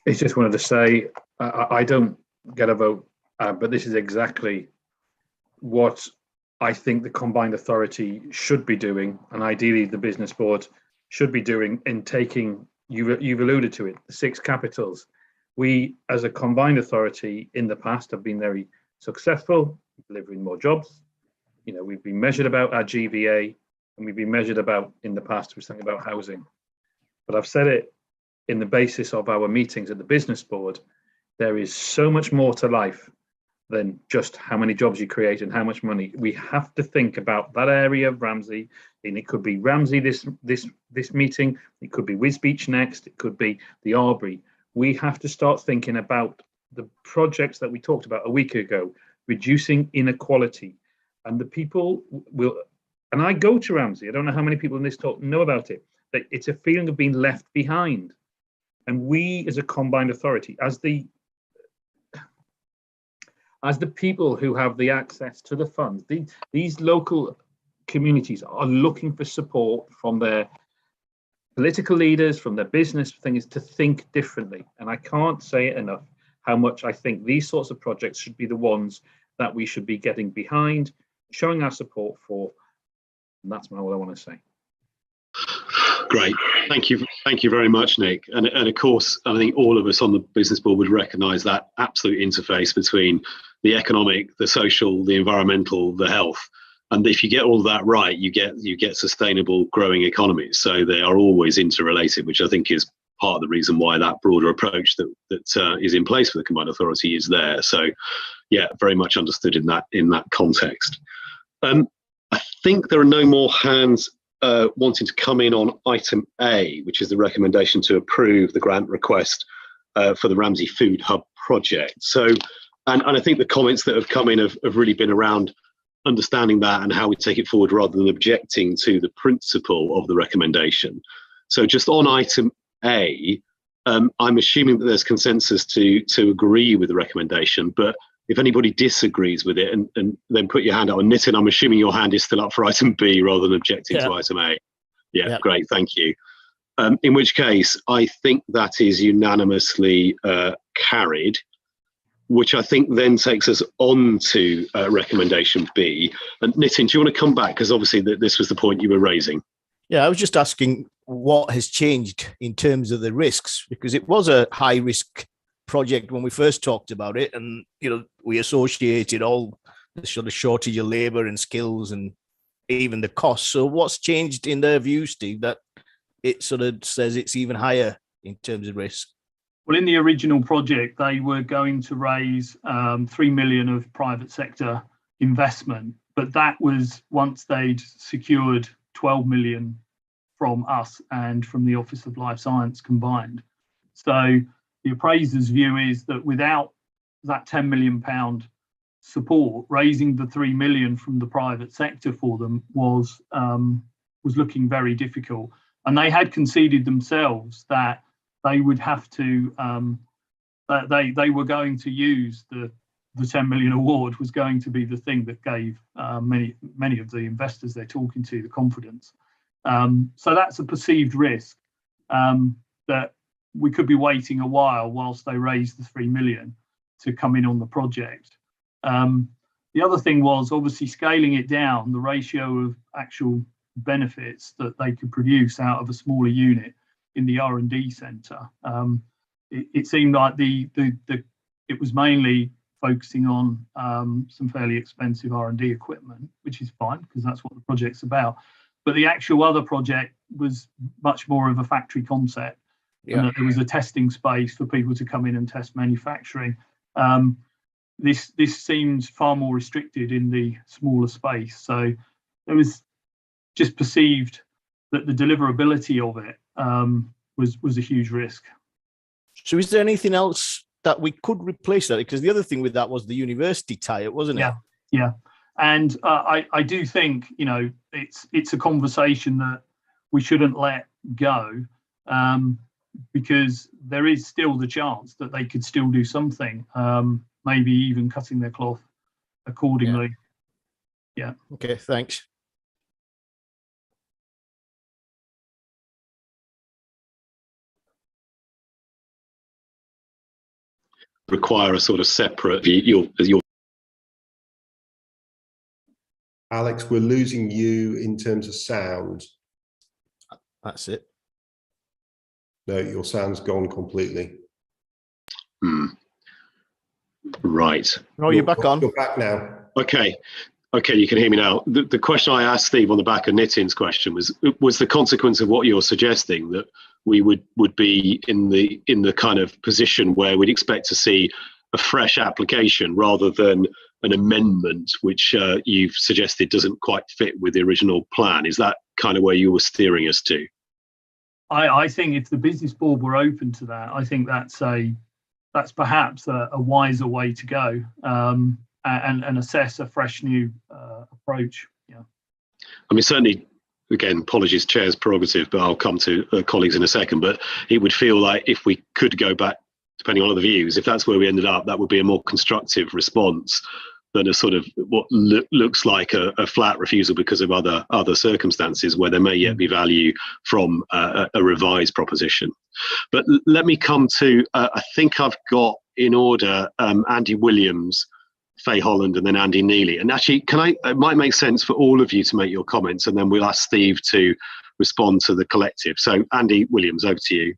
It's just wanted to say I don't get a vote, but this is exactly what I think the combined authority should be doing, and ideally the business board should be doing in taking. You've alluded to it, the 6 capitals. We, as a combined authority in the past, have been very successful delivering more jobs. You know, we've been measured about our GVA, and we've been measured about in the past with something about housing. But I've said it in the basis of our meetings at the business board, there is so much more to life than just how many jobs you create and how much money. We have to think about that area of Ramsey, and it could be Ramsey this meeting, it could be Wisbech next, it could be the Arbury. We have to start thinking about the projects that we talked about a week ago, reducing inequality. And the people will, and I go to Ramsey, I don't know how many people in this talk know about it, that it's a feeling of being left behind. And we as a combined authority, as the people who have the access to the funds, these local communities are looking for support from their political leaders, from their business things to think differently. And I can't say it enough how much I think these sorts of projects should be the ones that we should be getting behind, showing our support for. And that's all I want to say. Great, thank you very much, Nick. And of course, I think all of us on the business board would recognise that absolute interface between the economic, the social, the environmental, the health. And if you get all of that right, you get sustainable growing economies. So they are always interrelated, which I think is part of the reason why that broader approach that is in place for the combined authority is there. So yeah, very much understood in that context. I think there are no more hands wanting to come in on item A, which is the recommendation to approve the grant request for the Ramsey Food Hub project. So, and I think the comments that have come in have really been around understanding that and how we take it forward rather than objecting to the principle of the recommendation. So just on item A, I'm assuming that there's consensus to agree with the recommendation, but if anybody disagrees with it, and then put your hand up. And Nitin, I'm assuming your hand is still up for item B rather than objecting to item A. Yeah, great, thank you. In which case, I think that is unanimously carried, which I think then takes us on to recommendation B. And Nitin, do you want to come back? Because obviously this was the point you were raising. Yeah, I was just asking what has changed in terms of the risks, because it was a high risk project when we first talked about it, and we associated all the sort of shortage of labor and skills and even the costs. So what's changed in their view, Steve, that it sort of says it's even higher in terms of risk? Well, in the original project, they were going to raise 3 million of private sector investment, but that was once they'd secured 12 million from us and from the Office of Life Science combined. So the appraiser's view is that without that £10 million support, raising the 3 million from the private sector for them was looking very difficult. And they had conceded themselves that they would have to, they were going to use the 10 million award was going to be the thing that gave many of the investors they're talking to the confidence. So that's a perceived risk that we could be waiting a while whilst they raise the 3 million to come in on the project. The other thing was obviously scaling it down, the ratio of actual benefits that they could produce out of a smaller unit in the R&D centre. it seemed like it was mainly focusing on some fairly expensive R&D equipment, which is fine because that's what the project's about. But the actual other project was much more of a factory concept, and that there was a testing space for people to come in and test manufacturing. This seems far more restricted in the smaller space. So it was just perceived that the deliverability of it was a huge risk. So is there anything else that we could replace that? Because the other thing with that was the university tie-up, wasn't it? Yeah. And I do think, it's a conversation that we shouldn't let go, because there is still the chance that they could still do something, maybe even cutting their cloth accordingly. Yeah. Okay, thanks. Require a sort of separate your Alex, we're losing you in terms of sound. That's it. No, your sound's gone completely. Right. No, you're back on. You're back now. Okay, you can hear me now. The question I asked Steve on the back of Nitin's question was the consequence of what you're suggesting, that we would be in the kind of position where we'd expect to see a fresh application rather than an amendment, which you've suggested doesn't quite fit with the original plan. Is that kind of where you were steering us to? I think if the business board were open to that, I think that's perhaps a wiser way to go, and assess a fresh new approach. Yeah. I mean, certainly, again, apologies, chair's prerogative, but I'll come to colleagues in a second. But it would feel like if we could go back, depending on other views, if that's where we ended up, that would be a more constructive response than a sort of what looks like a flat refusal because of other circumstances where there may yet be value from a revised proposition. But let me come to, I think I've got in order Andy Williams, Faye Holland, and then Andy Neely. And actually, it might make sense for all of you to make your comments, and then we'll ask Steve to respond to the collective. So Andy Williams, over to you.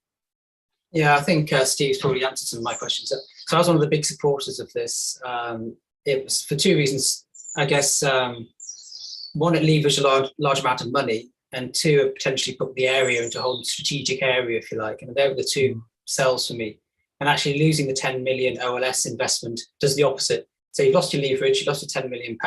Yeah, I think Steve's probably answered some of my questions. So I was one of the big supporters of this. It was for two reasons, I guess. One, it leveraged a large amount of money, and two, it potentially put the area into a whole strategic area, if you like. And they were the two sells for me. And actually losing the 10 million OLS investment does the opposite. So you've lost your leverage, you lost your £10 million,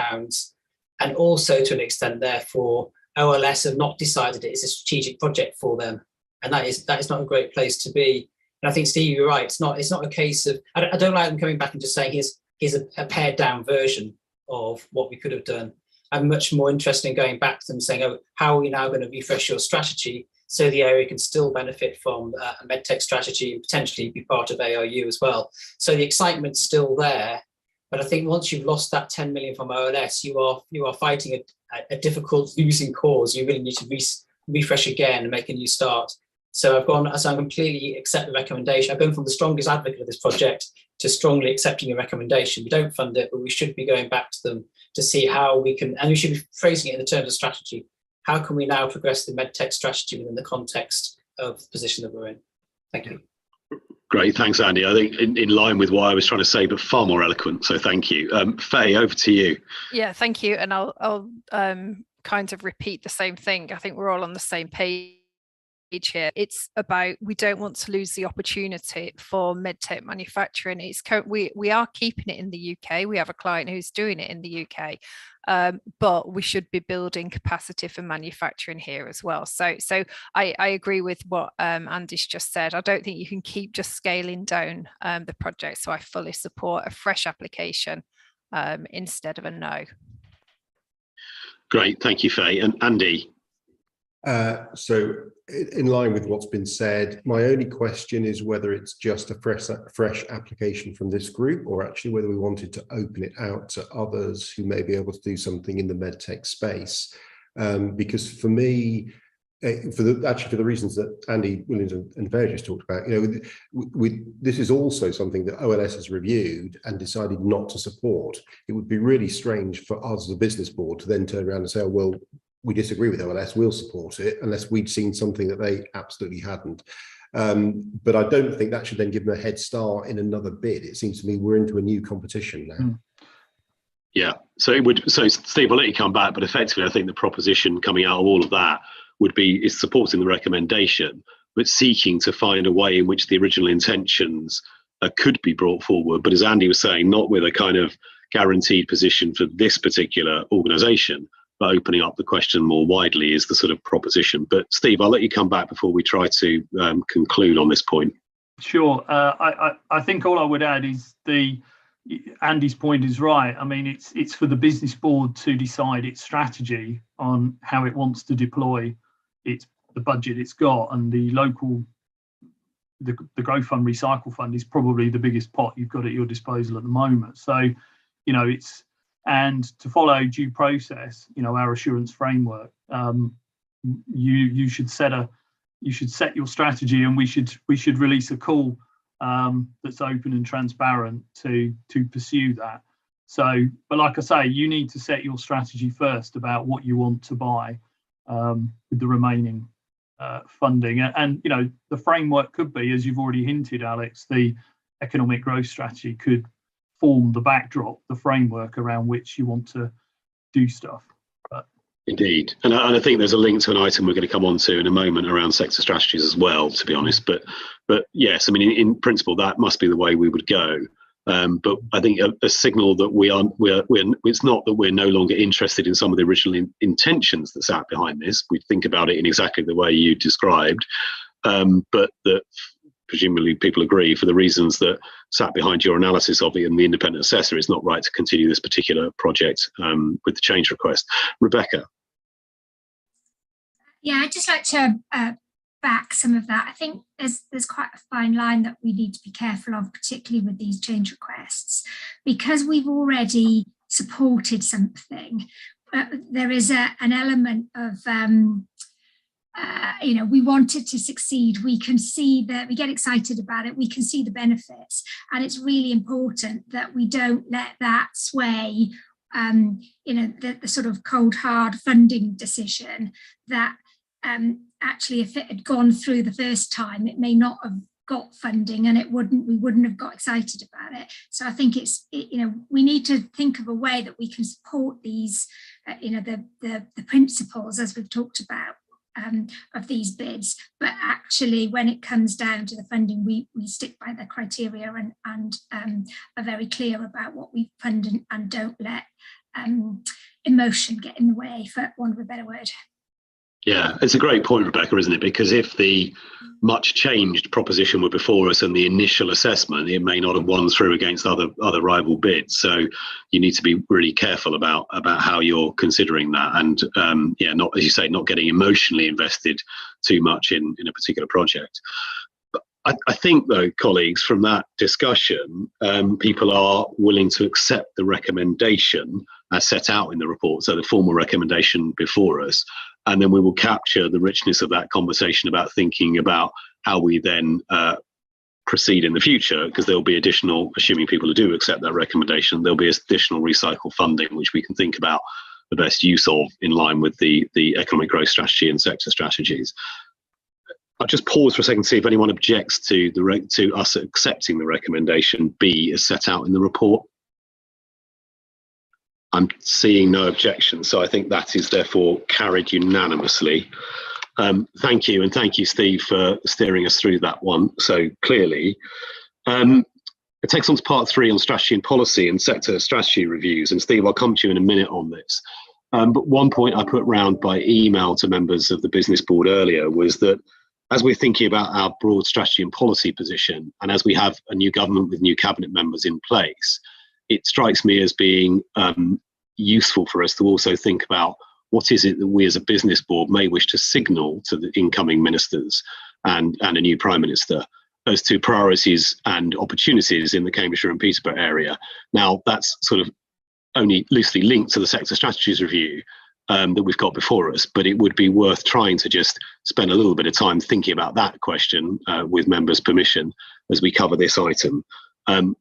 and also to an extent, therefore, OLS have not decided it is a strategic project for them, and that is not a great place to be. And I think, Steve, you're right. It's not a case of I don't like them coming back and just saying here's a pared down version of what we could have done. I'm much more interested in going back to them saying, oh, how are we now going to refresh your strategy so the area can still benefit from a medtech strategy and potentially be part of ARU as well. So the excitement's still there. But I think once you've lost that 10 million from OLS, you are fighting a difficult losing cause. You really need to refresh again and make a new start. So I completely accept the recommendation. I've gone from the strongest advocate of this project to strongly accepting a recommendation. We don't fund it, but we should be going back to them to see how we can, and we should be phrasing it in the terms of strategy. How can we now progress the medtech strategy within the context of the position that we're in? Thank you. Great, thanks, Andy. I think in line with what I was trying to say, but far more eloquent. So thank you. Faye, over to you. Yeah, thank you. And I'll kind of repeat the same thing. I think we're all on the same page here. It's about, we don't want to lose the opportunity for medtech manufacturing. We are keeping it in the UK. We have a client who's doing it in the UK, but we should be building capacity for manufacturing here as well. So I agree with what Andy's just said. I don't think you can keep just scaling down the project. So I fully support a fresh application instead of a no. Great, thank you, Faye. And Andy? So in line with what's been said, my only question is whether it's just a fresh application from this group, or actually whether we wanted to open it out to others who may be able to do something in the medtech space. Because for me, for the reasons that Andy Williams and Faye just talked about, this is also something that OLS has reviewed and decided not to support. It would be really strange for us as a business board to then turn around and say, oh, well, we disagree with OLS, we'll support it, unless we'd seen something that they absolutely hadn't. But I don't think that should then give them a head start in another bid. It seems to me we're into a new competition now. Yeah, so it would. So Steve, I'll let you come back, but effectively, I think the proposition coming out of all of that is supporting the recommendation, but seeking to find a way in which the original intentions could be brought forward. But as Andy was saying, not with a kind of guaranteed position for this particular organisation, but opening up the question more widely is the sort of proposition. But Steve, I'll let you come back before we try to conclude on this point. Sure. I think all I would add is Andy's point is right. I mean, it's for the business board to decide its strategy on how it wants to deploy the budget it's got, and the growth fund, recycle fund is probably the biggest pot you've got at your disposal at the moment. So, and to follow due process, our assurance framework, you should set your strategy, and we should release a call that's open and transparent to pursue that. So, but like I say, you need to set your strategy first about what you want to buy with the remaining funding. And the framework could be, as you've already hinted, Alex, the economic growth strategy could form the backdrop, the framework around which you want to do stuff. Indeed, and I think there's a link to an item we're going to come on to in a moment around sector strategies as well, to be honest. But yes, I mean, in principle, that must be the way we would go. But I think a signal that it's not that we're no longer interested in some of the original intentions that sat behind this. We think about it in exactly the way you described, but that presumably people agree, for the reasons that sat behind your analysis of it and the independent assessor, it's not right to continue this particular project with the change request. Rebecca. Yeah, I'd just like to back some of that. I think there's quite a fine line that we need to be careful of, particularly with these change requests, because we've already supported something. There is an element of we want it to succeed. We can see that, we get excited about it, we can see the benefits, and it's really important that we don't let that sway the sort of cold hard funding decision that actually, if it had gone through the first time, it may not have got funding, and we wouldn't have got excited about it. So I think we need to think of a way that we can support these the principles, as we've talked about, of these bids, but actually when it comes down to the funding, we stick by the criteria and are very clear about what we fund and don't let emotion get in the way, for want of a better word. Yeah, it's a great point, Rebecca, isn't it? Because if the much changed proposition were before us and the initial assessment, it may not have won through against other rival bids. So you need to be really careful about how you're considering that, and not, as you say, not getting emotionally invested too much in a particular project. But I think, though, colleagues, from that discussion, people are willing to accept the recommendation as set out in the report, so the formal recommendation before us. And then we will capture the richness of that conversation about thinking about how we then proceed in the future, because there'll be additional, assuming people do accept that recommendation, there'll be additional recycle funding, which we can think about the best use of in line with the economic growth strategy and sector strategies. I'll just pause for a second to see if anyone objects to us accepting the recommendation B as set out in the report. I'm seeing no objection, so I think that is therefore carried unanimously. Thank you, and thank you, Steve, for steering us through that one so clearly. It takes on to part 3 on strategy and policy and sector strategy reviews. And Steve, I'll come to you in a minute on this. But one point I put round by email to members of the business board earlier was that as we're thinking about our broad strategy and policy position, and as we have a new government with new cabinet members in place, it strikes me as being useful for us to also think about what is it that we as a business board may wish to signal to the incoming ministers and a new prime minister as to priorities and opportunities in the Cambridgeshire and Peterborough area. Now, that's sort of only loosely linked to the sector strategies review that we've got before us, but it would be worth trying to just spend a little bit of time thinking about that question with members' permission as we cover this item.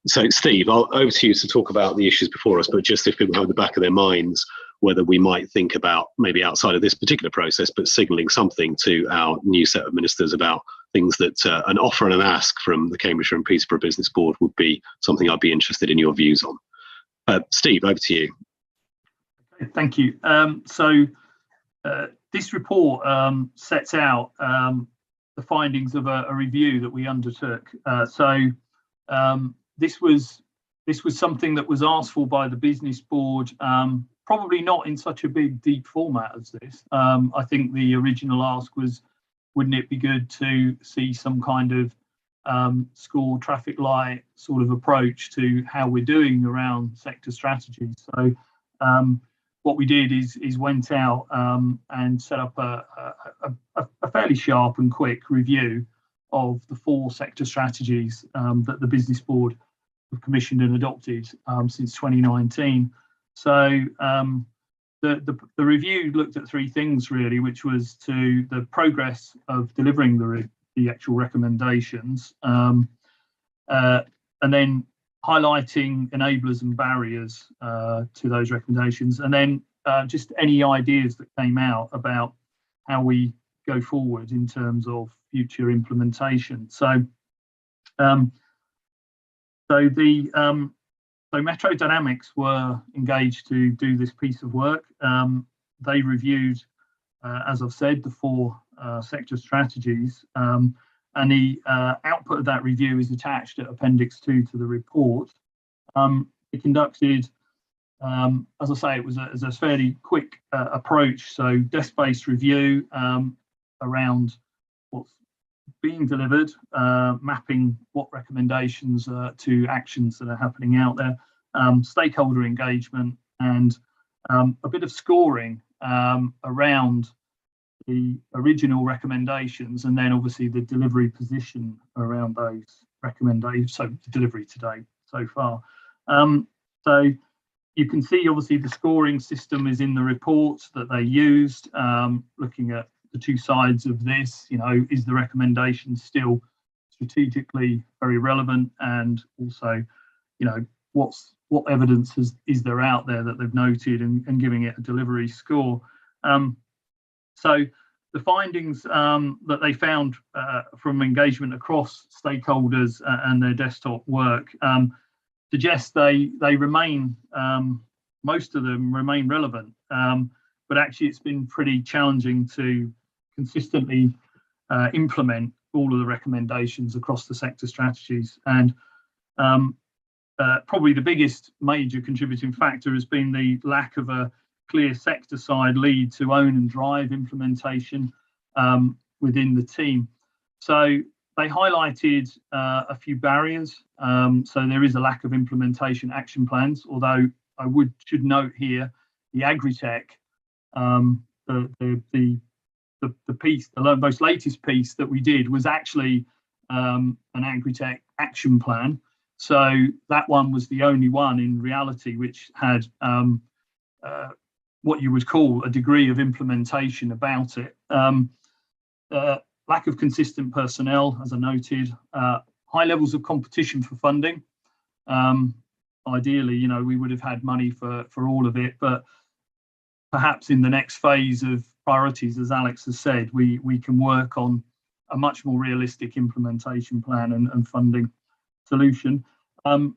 So Steve, over to you to talk about the issues before us, but just if people have in the back of their minds whether we might think about, maybe outside of this particular process, but signalling something to our new set of ministers about things that an offer and an ask from the Cambridgeshire and Peterborough Business Board would be something I'd be interested in your views on. Steve, over to you. Thank you. This report sets out the findings of a review that we undertook. This was something that was asked for by the business board, probably not in such a big, deep format as this. I think the original ask was, wouldn't it be good to see some kind of score traffic light sort of approach to how we're doing around sector strategies? So what we did is went out and set up a fairly sharp and quick review of the 4 sector strategies that the business board have commissioned and adopted since 2019. So the review looked at 3 things really, which was to the progress of delivering the actual recommendations, and then highlighting enablers and barriers to those recommendations, and then just any ideas that came out about how we go forward in terms of future implementation. So Metro Dynamics were engaged to do this piece of work. They reviewed, as I've said, the 4 sector strategies, and the output of that review is attached at Appendix 2 to the report. It conducted, as I say, it was a fairly quick approach, so desk-based review around what's being delivered, mapping what recommendations to actions that are happening out there, stakeholder engagement, and a bit of scoring around the original recommendations, and then obviously the delivery position around those recommendations, so the delivery to date so far. So you can see obviously the scoring system is in the report that they used, looking at the 2 sides of this. You know, is the recommendation still strategically very relevant, and also, you know, what evidence is there out there that they've noted, and giving it a delivery score. So the findings that they found from engagement across stakeholders and their desktop work suggest they remain, most of them remain relevant, but actually it's been pretty challenging to consistently implement all of the recommendations across the sector strategies. And probably the biggest major contributing factor has been the lack of a clear sector side lead to own and drive implementation within the team. So they highlighted a few barriers. So there is a lack of implementation action plans, although I should note here the Agritech, the piece, the most latest piece that we did was actually an Agritech action plan. So that one was the only one in reality which had what you would call a degree of implementation about it. Lack of consistent personnel, as I noted, high levels of competition for funding. Ideally, you know, we would have had money for all of it, but perhaps in the next phase of priorities, as Alex has said, we can work on a much more realistic implementation plan and funding solution. A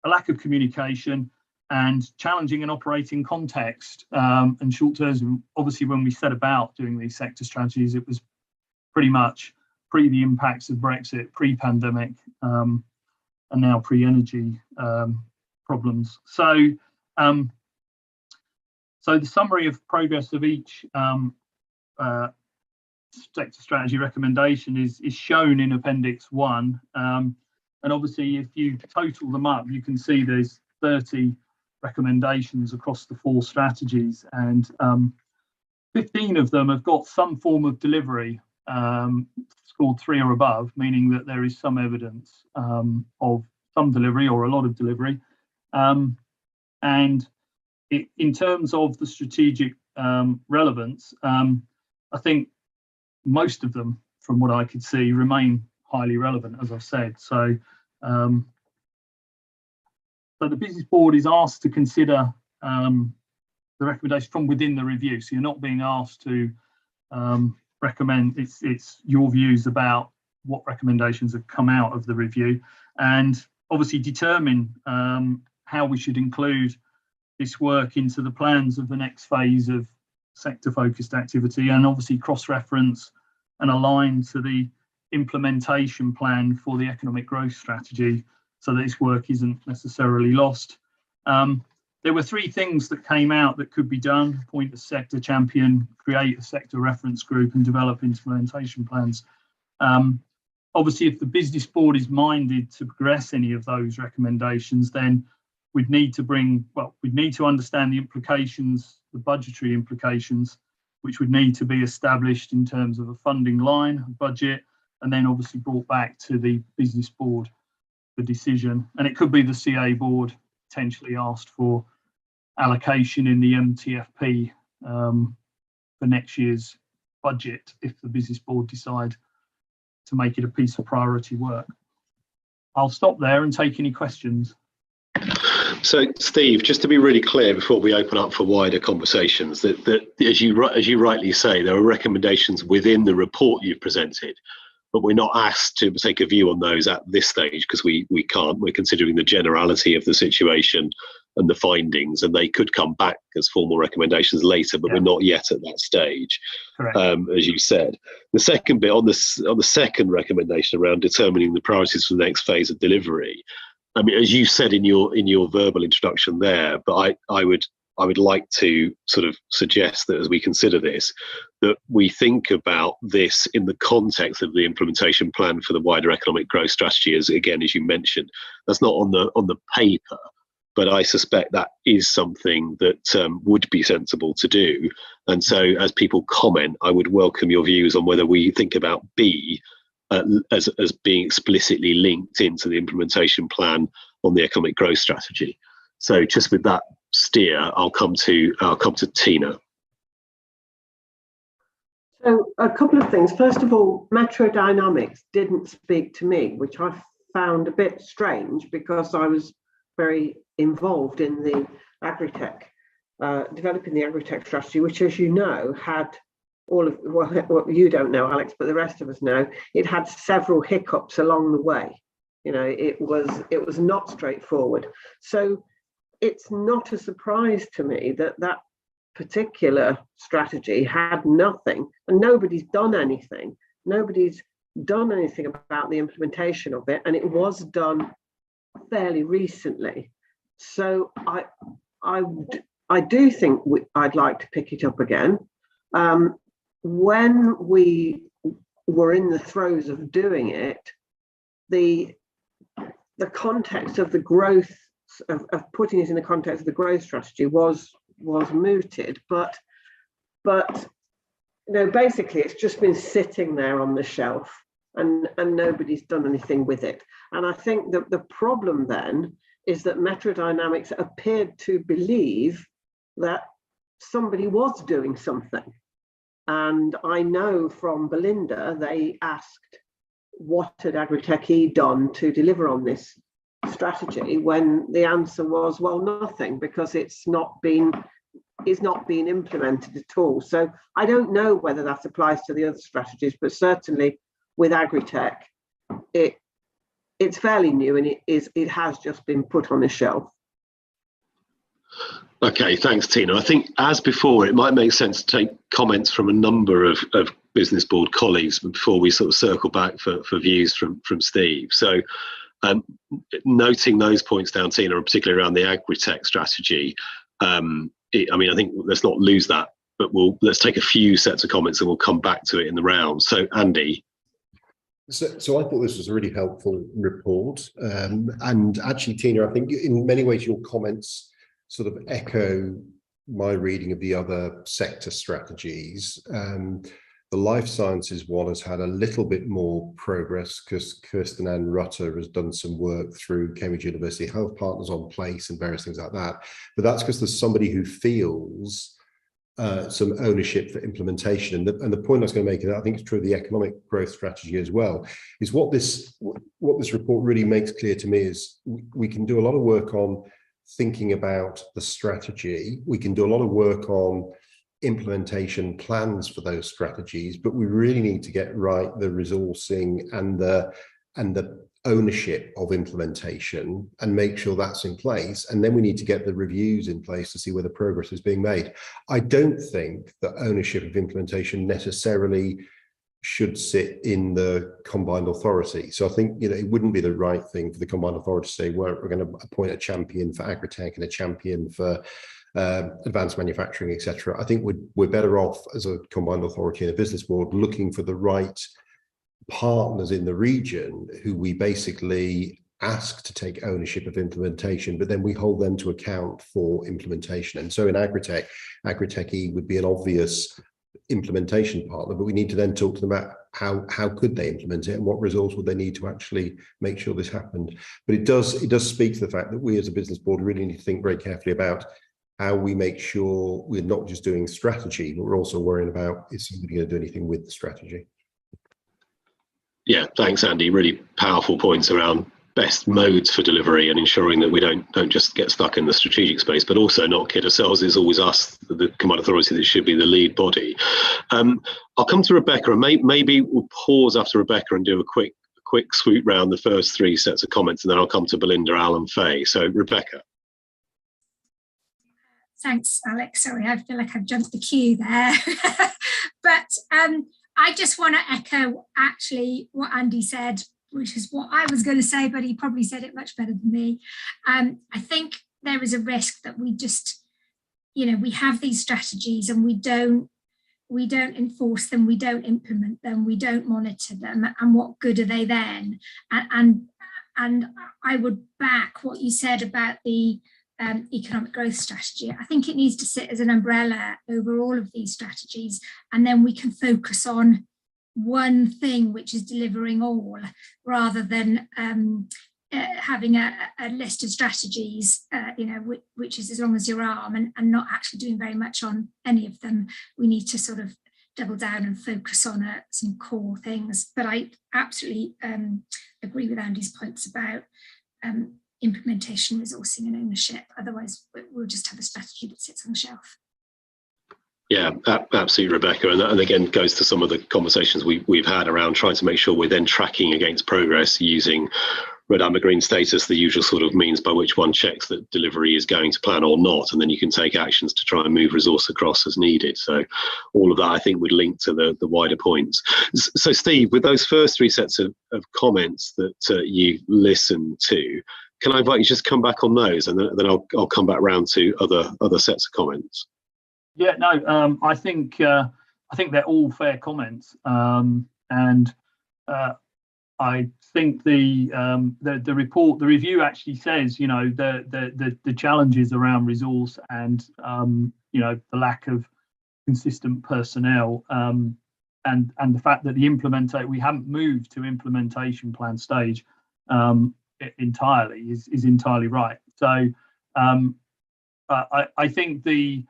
lack of communication and challenging and operating context and short term. Obviously, when we set about doing these sector strategies, it was pretty much pre the impacts of Brexit, pre-pandemic, and now pre-energy problems. So, so the summary of progress of each sector strategy recommendation is shown in Appendix 1. And obviously, if you total them up, you can see there's 30 recommendations across the 4 strategies, and 15 of them have got some form of delivery scored 3 or above, meaning that there is some evidence of some delivery or a lot of delivery. And in terms of the strategic relevance, I think most of them, from what I could see, remain highly relevant, as I've said. So, so the business board is asked to consider the recommendation from within the review. So you're not being asked to recommend. It's your views about what recommendations have come out of the review, and obviously determine how we should include this work into the plans of the next phase of sector-focused activity, and obviously cross-reference and align to the implementation plan for the economic growth strategy, so that this work isn't necessarily lost. There were 3 things that came out that could be done: appoint a sector champion, create a sector reference group, and develop implementation plans. Obviously, if the business board is minded to progress any of those recommendations, then we'd need to understand the implications, the budgetary implications, which would need to be established in terms of a funding line, a budget, and then obviously brought back to the business board for decision. And it could be the CA board potentially asked for allocation in the MTFP for next year's budget if the business board decide to make it a piece of priority work. I'll stop there and take any questions. So, Steve, just to be really clear before we open up for wider conversations, that as you rightly say, there are recommendations within the report you've presented, but we're not asked to take a view on those at this stage because we can't. We're considering the generality of the situation and the findings, and they could come back as formal recommendations later, but we're not yet at that stage. As you said. The second bit on the second recommendation around determining the priorities for the next phase of delivery. I mean, as you said in your verbal introduction there, but I would like to sort of suggest that as we consider this, that we think about this in the context of the implementation plan for the wider economic growth strategy. As you mentioned, that's not on the paper, but I suspect that is something that would be sensible to do. And so, as people comment, I would welcome your views on whether we think about B as being explicitly linked into the implementation plan on the economic growth strategy. So, just with that steer, I'll come to Tina. So a couple of things. First of all, Metro Dynamics didn't speak to me, which I found a bit strange because I was very involved in the agritech, developing the agritech strategy, which, as you know, had all of, well, you don't know, Alex, but the rest of us know, it had several hiccups along the way. You know, it was not straightforward. So it's not a surprise to me that that particular strategy had nothing, and nobody's done anything. Nobody's done anything about the implementation of it, and it was done fairly recently. So I do think I'd like to pick it up again. When we were in the throes of doing it, the context of the growth of putting it in the context of the growth strategy was mooted, but you know, basically it's just been sitting there on the shelf and nobody's done anything with it. And I think that the problem then is that Metro Dynamics appeared to believe that somebody was doing something. And I know from Belinda, they asked what had Agritech done to deliver on this strategy, when the answer was, well, nothing, because it's not been implemented at all. So I don't know whether that applies to the other strategies, but certainly with Agritech, it's fairly new, and it has just been put on the shelf. Okay, thanks, Tina. I think, as before, it might make sense to take comments from a number of business board colleagues before we sort of circle back for views from Steve. So, noting those points down, Tina, and particularly around the Agritech strategy, I mean, I think let's not lose that, but let's take a few sets of comments and we'll come back to it in the round. So, Andy. So I thought this was a really helpful report. And actually, Tina, I think in many ways your comments sort of echo my reading of the other sector strategies. The life sciences one has had a little bit more progress because Kirsten Ann Rutter has done some work through Cambridge University Health Partners on Place and various things like that. But that's because there's somebody who feels some ownership for implementation. And the point I was going to make, and I think it's true of the economic growth strategy as well, is what this report really makes clear to me is we can do a lot of work on thinking about the strategy. We can do a lot of work on implementation plans for those strategies, but we really need to get right the resourcing and the ownership of implementation and make sure that's in place. And then we need to get the reviews in place to see whether progress is being made. I don't think that ownership of implementation necessarily should sit in the combined authority. So I think, you know, it wouldn't be the right thing for the combined authority to say, well, we're going to appoint a champion for agritech and a champion for advanced manufacturing, etc. I think we're better off as a combined authority and a business board looking for the right partners in the region who we basically ask to take ownership of implementation, but then we hold them to account for implementation. And so in agritech, Agritech would be an obvious implementation partner, but we need to then talk to them about how could they implement it and what resource would they need to actually make sure this happened. But it does speak to the fact that we as a business board really need to think very carefully about how we make sure we're not just doing strategy, but we're also worrying about, is somebody going to do anything with the strategy? Yeah, thanks, Andy. Really powerful points around best modes for delivery and ensuring that we don't just get stuck in the strategic space, but also not kid ourselves. It's always us, the combined authority, that should be the lead body. I'll come to Rebecca, and maybe we'll pause after Rebecca and do a quick swoop round the first three sets of comments, and then I'll come to Belinda, Alan, Faye. So Rebecca. Thanks, Alex. Sorry, I feel like I've jumped the queue there. But I just want to echo actually what Andy said, which is what I was going to say, but he probably said it much better than me. I think there is a risk that we just, you know, we have these strategies and we don't enforce them, we don't implement them, we don't monitor them, and what good are they then? And I would back what you said about the economic growth strategy. I think it needs to sit as an umbrella over all of these strategies, and then we can focus on one thing which is delivering all, rather than having a list of strategies, you know, which is as long as your arm, and not actually doing very much on any of them. We need to sort of double down and focus on some core things. But I absolutely agree with Andy's points about implementation, resourcing and ownership. Otherwise, we'll just have a strategy that sits on the shelf. Yeah, absolutely, Rebecca. And again, goes to some of the conversations we've had around trying to make sure we're then tracking against progress using red, amber, green status, the usual sort of means by which one checks that delivery is going to plan or not, and then you can take actions to try and move resource across as needed. So all of that, I think, would link to the wider points. So Steve, with those first three sets of comments that you listened to, can I invite you just come back on those, and then I'll come back round to other sets of comments. Yeah, no, I think they're all fair comments, and I think the report, the review actually says, you know, the challenges around resource and you know, the lack of consistent personnel, and the fact that we haven't moved to implementation plan stage entirely is entirely right. So I think the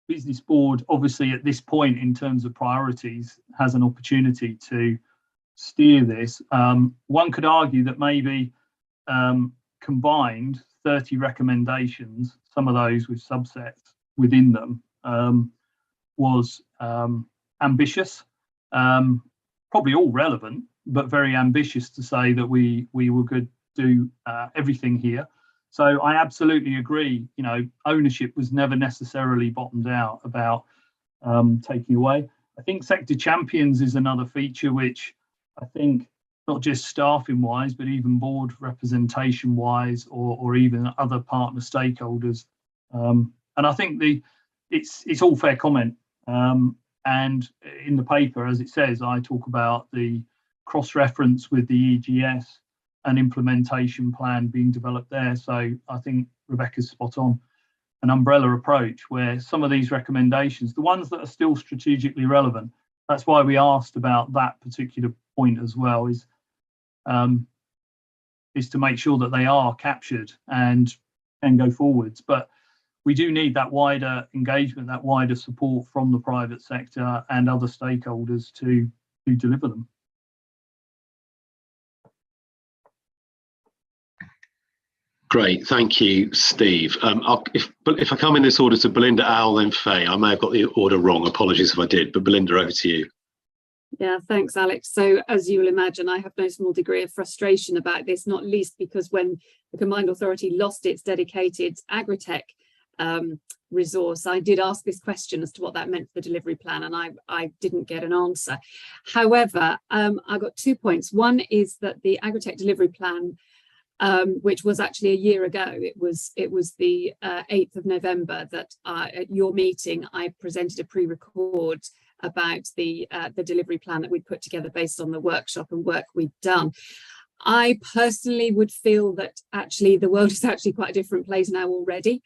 business board, obviously at this point in terms of priorities, has an opportunity to steer this. One could argue that maybe combined 30 recommendations, some of those with subsets within them, was ambitious, probably all relevant, but very ambitious to say that we were going to do everything here. So I absolutely agree. You know, ownership was never necessarily bottomed out about taking away. I think sector champions is another feature which I think, not just staffing wise, but even board representation wise, or even other partner stakeholders. And I think it's all fair comment. And in the paper, as it says, I talk about the cross-reference with the EGS and implementation plan being developed there. So I think Rebecca's spot on. An umbrella approach where some of these recommendations, the ones that are still strategically relevant, that's why we asked about that particular point as well, is to make sure that they are captured and go forwards. But we do need that wider engagement, that wider support from the private sector and other stakeholders to deliver them. Great, thank you, Steve. If I come in this order to Belinda, Al, then Faye, I may have got the order wrong. Apologies if I did, but Belinda, over to you. Yeah, thanks, Alex. So as you will imagine, I have no small degree of frustration about this, not least because when the Combined Authority lost its dedicated agritech resource, I did ask this question as to what that meant for the delivery plan, and I didn't get an answer. However, I got 2 points. One is that the agritech delivery plan, which was actually a year ago, it was the 8th of November that at your meeting I presented a pre-record about the delivery plan that we'd put together based on the workshop and work we'd done. I personally would feel that actually the world is actually quite a different place now already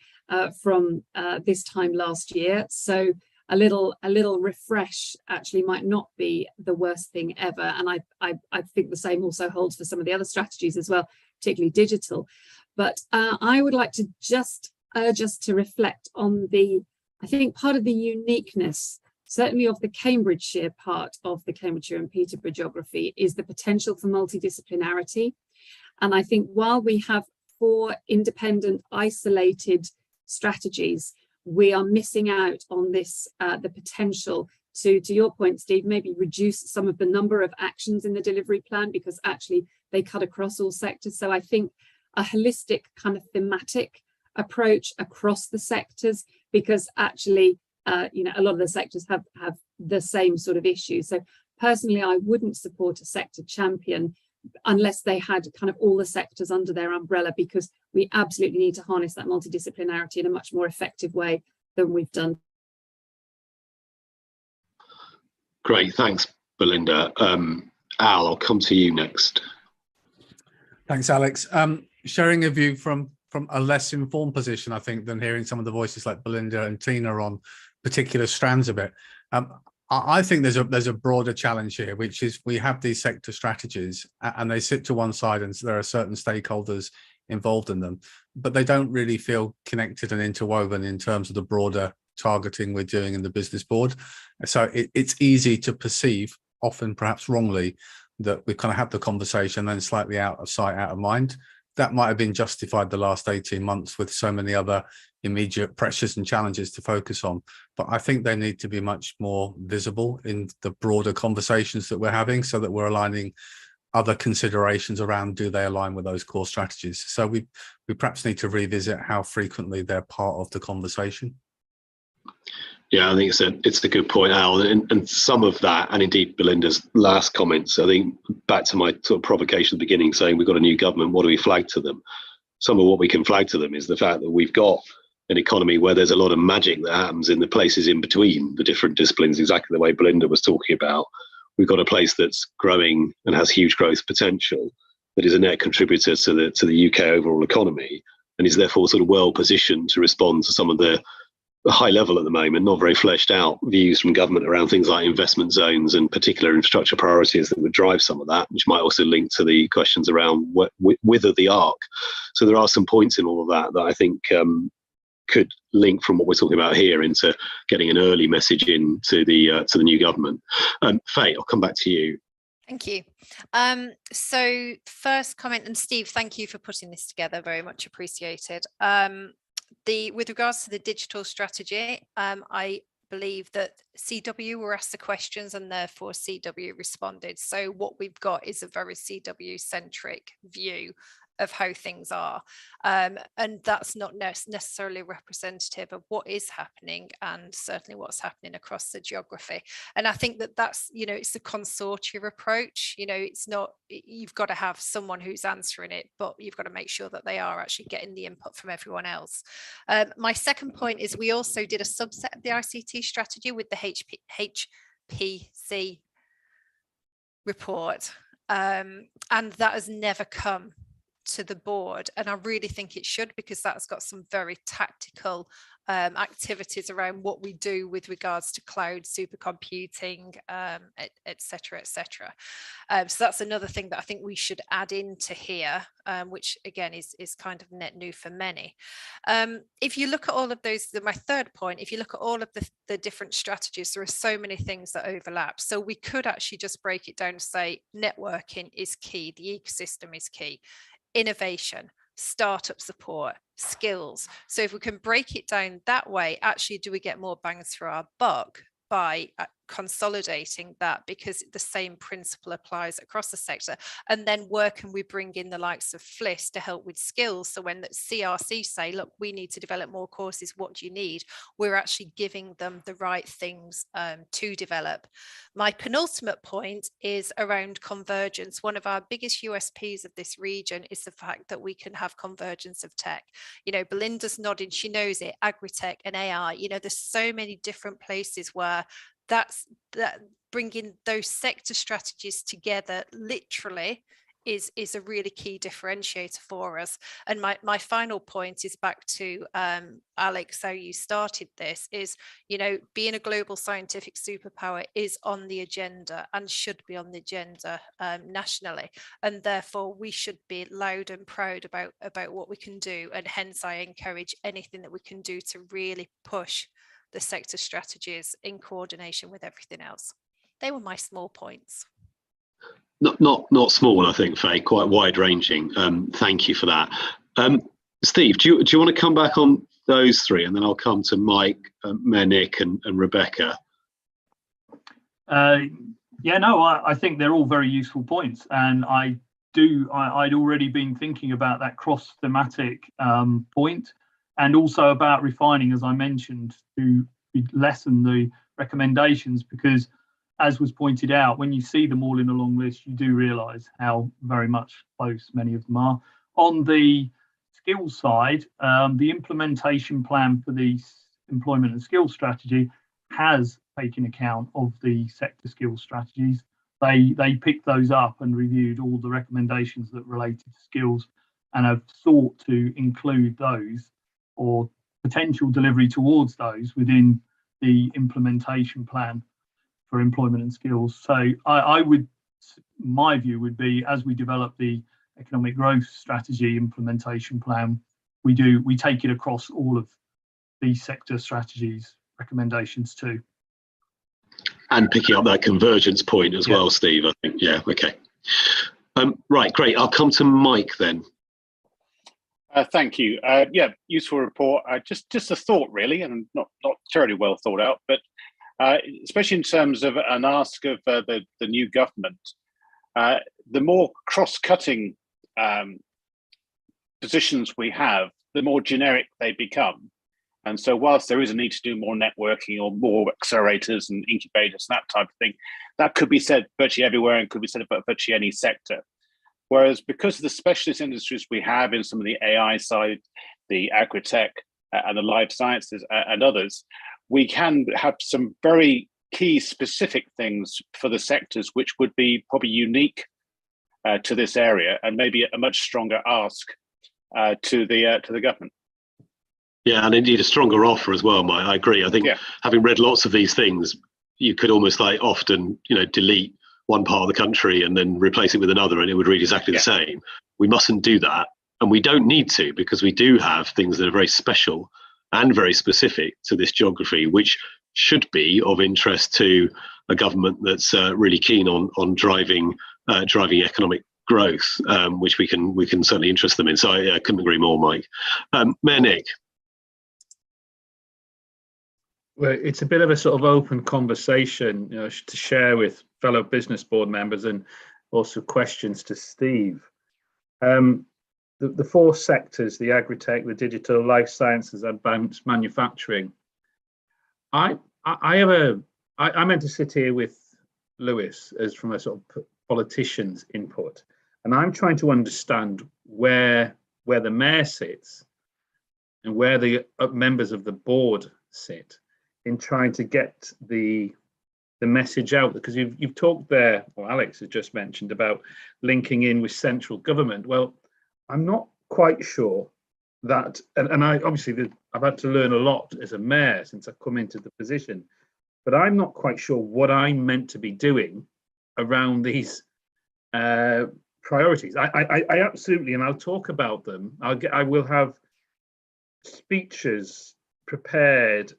from this time last year. So a little refresh actually might not be the worst thing ever. And I think the same also holds for some of the other strategies as well, particularly digital. But I would like to just urge us to reflect on I think part of the uniqueness, certainly of the Cambridgeshire part of the Cambridgeshire and Peterborough geography, is the potential for multidisciplinarity. And I think while we have 4 independent, isolated strategies, we are missing out on this, the potential to your point, Steve, maybe reduce some of the number of actions in the delivery plan because actually they cut across all sectors. So I think a holistic kind of thematic approach across the sectors, because actually a lot of the sectors have the same sort of issues. So personally, I wouldn't support a sector champion unless they had kind of all the sectors under their umbrella, because we absolutely need to harness that multidisciplinarity in a much more effective way than we've done. Great, thanks, Belinda. Al, I'll come to you next. Thanks, Alex. Sharing a view from a less informed position, I think, than hearing some of the voices like Belinda and Tina on particular strands of it. I think there's a broader challenge here, which is we have these sector strategies and they sit to one side and there are certain stakeholders involved in them, but they don't really feel connected and interwoven in terms of the broader targeting we're doing in the business board. So it's easy to perceive, often perhaps wrongly, that we kind of have the conversation then slightly out of sight, out of mind. That might have been justified the last 18 months with so many other immediate pressures and challenges to focus on. But I think they need to be much more visible in the broader conversations that we're having so that we're aligning other considerations around, do they align with those core strategies? So we perhaps need to revisit how frequently they're part of the conversation. Yeah, I think it's a good point, Al, and some of that, and indeed Belinda's last comments, I think back to my sort of provocation at the beginning, saying we've got a new government, what do we flag to them? Some of what we can flag to them is the fact that we've got an economy where there's a lot of magic that happens in the places in between the different disciplines, exactly the way Belinda was talking about. We've got a place that's growing and has huge growth potential, that is a net contributor to the UK overall economy, and is therefore sort of well positioned to respond to some of the high level at the moment, not very fleshed out views from government around things like investment zones and particular infrastructure priorities that would drive some of that, which might also link to the questions around wither the arc. So there are some points in all of that that I think could link from what we're talking about here into getting an early message in to the new government. Faye, I'll come back to you. Thank you. So first comment, and Steve, thank you for putting this together, very much appreciated. With regards to the digital strategy, I believe that CW were asked the questions and therefore CW responded. So what we've got is a very CW centric view of how things are, and that's not necessarily representative of what is happening and certainly what's happening across the geography. And I think that's it's a consortia approach. It's not, you've got to have someone who's answering it, but you've got to make sure that they are actually getting the input from everyone else. My second point is we also did a subset of the ICT strategy with the HPC report, and that has never come to the board, and I really think it should, because that's got some very tactical activities around what we do with regards to cloud, supercomputing, etc. So that's another thing that I think we should add into here, which again is kind of net new for many. If you look at all of those, my third point, if you look at all of the different strategies, there are so many things that overlap. So we could actually just break it down and say networking is key, the ecosystem is key, innovation, startup support, skills. So if we can break it down that way, actually, do we get more bangs for our buck by consolidating that, because the same principle applies across the sector? And then where can we bring in the likes of FLIS to help with skills? So when the CRC say, look, we need to develop more courses, what do you need? We're actually giving them the right things to develop. My penultimate point is around convergence. One of our biggest USPs of this region is the fact that we can have convergence of tech. You know, Belinda's nodding, she knows it, agri-tech and AI. You know, there's so many different places where that bringing those sector strategies together literally is a really key differentiator for us. And my final point is back to Alex, how you started this, is, you know, being a global scientific superpower is on the agenda and should be on the agenda nationally, and therefore we should be loud and proud about what we can do. And hence I encourage anything that we can do to really push the sector strategies in coordination with everything else. They were my small points. Not small, I think, Faye, quite wide ranging. Thank you for that. Steve, do you want to come back on those three, and then I'll come to Mike, Menik and Rebecca? Yeah, no, I think they're all very useful points, and I'd already been thinking about that cross-thematic point, and also about refining, as I mentioned, to lessen the recommendations, because as was pointed out, when you see them all in a long list, you do realise how very much close many of them are. On the skills side, the implementation plan for the employment and skills strategy has taken account of the sector skills strategies. They picked those up and reviewed all the recommendations that related to skills, and have sought to include those or potential delivery towards those within the implementation plan for employment and skills. So my view would be, as we develop the economic growth strategy implementation plan, we take it across all of these sector strategies recommendations too. And picking up that convergence point as well, Steve, I think. Yeah, okay. Right, great. I'll come to Mike then. Thank you. Yeah, useful report. Just a thought, really, and not terribly well thought out, but especially in terms of an ask of the new government, the more cross-cutting positions we have, the more generic they become. And so whilst there is a need to do more networking or more accelerators and incubators and that type of thing, that could be said virtually everywhere and could be said about virtually any sector. Whereas because of the specialist industries we have in some of the AI side, the agri-tech and the life sciences and others, we can have some very key specific things for the sectors which would be probably unique to this area, and maybe a much stronger ask to the government. Yeah, and indeed a stronger offer as well, Mike. I agree. I think having read lots of these things, you could almost like often, delete one part of the country and then replace it with another, and it would read exactly the same. We mustn't do that, and we don't need to, because we do have things that are very special and very specific to this geography, which should be of interest to a government that's really keen on driving economic growth, which we can certainly interest them in. So I couldn't agree more, Mike. Menik. Well, it's a bit of a sort of open conversation, to share with fellow business board members, and also questions to Steve. The four sectors, the agri-tech, the digital, life sciences, advanced manufacturing. I meant to sit here with Lewis as from a sort of politician's input, and I'm trying to understand where the mayor sits and where the members of the board sit in trying to get the message out, because you've talked there, or Alex has just mentioned, about linking in with central government. Well, I'm not quite sure that, and I obviously I've had to learn a lot as a mayor since I've come into the position, but I'm not quite sure what I'm meant to be doing around these priorities. I absolutely, and I'll talk about them. I will have speeches prepared,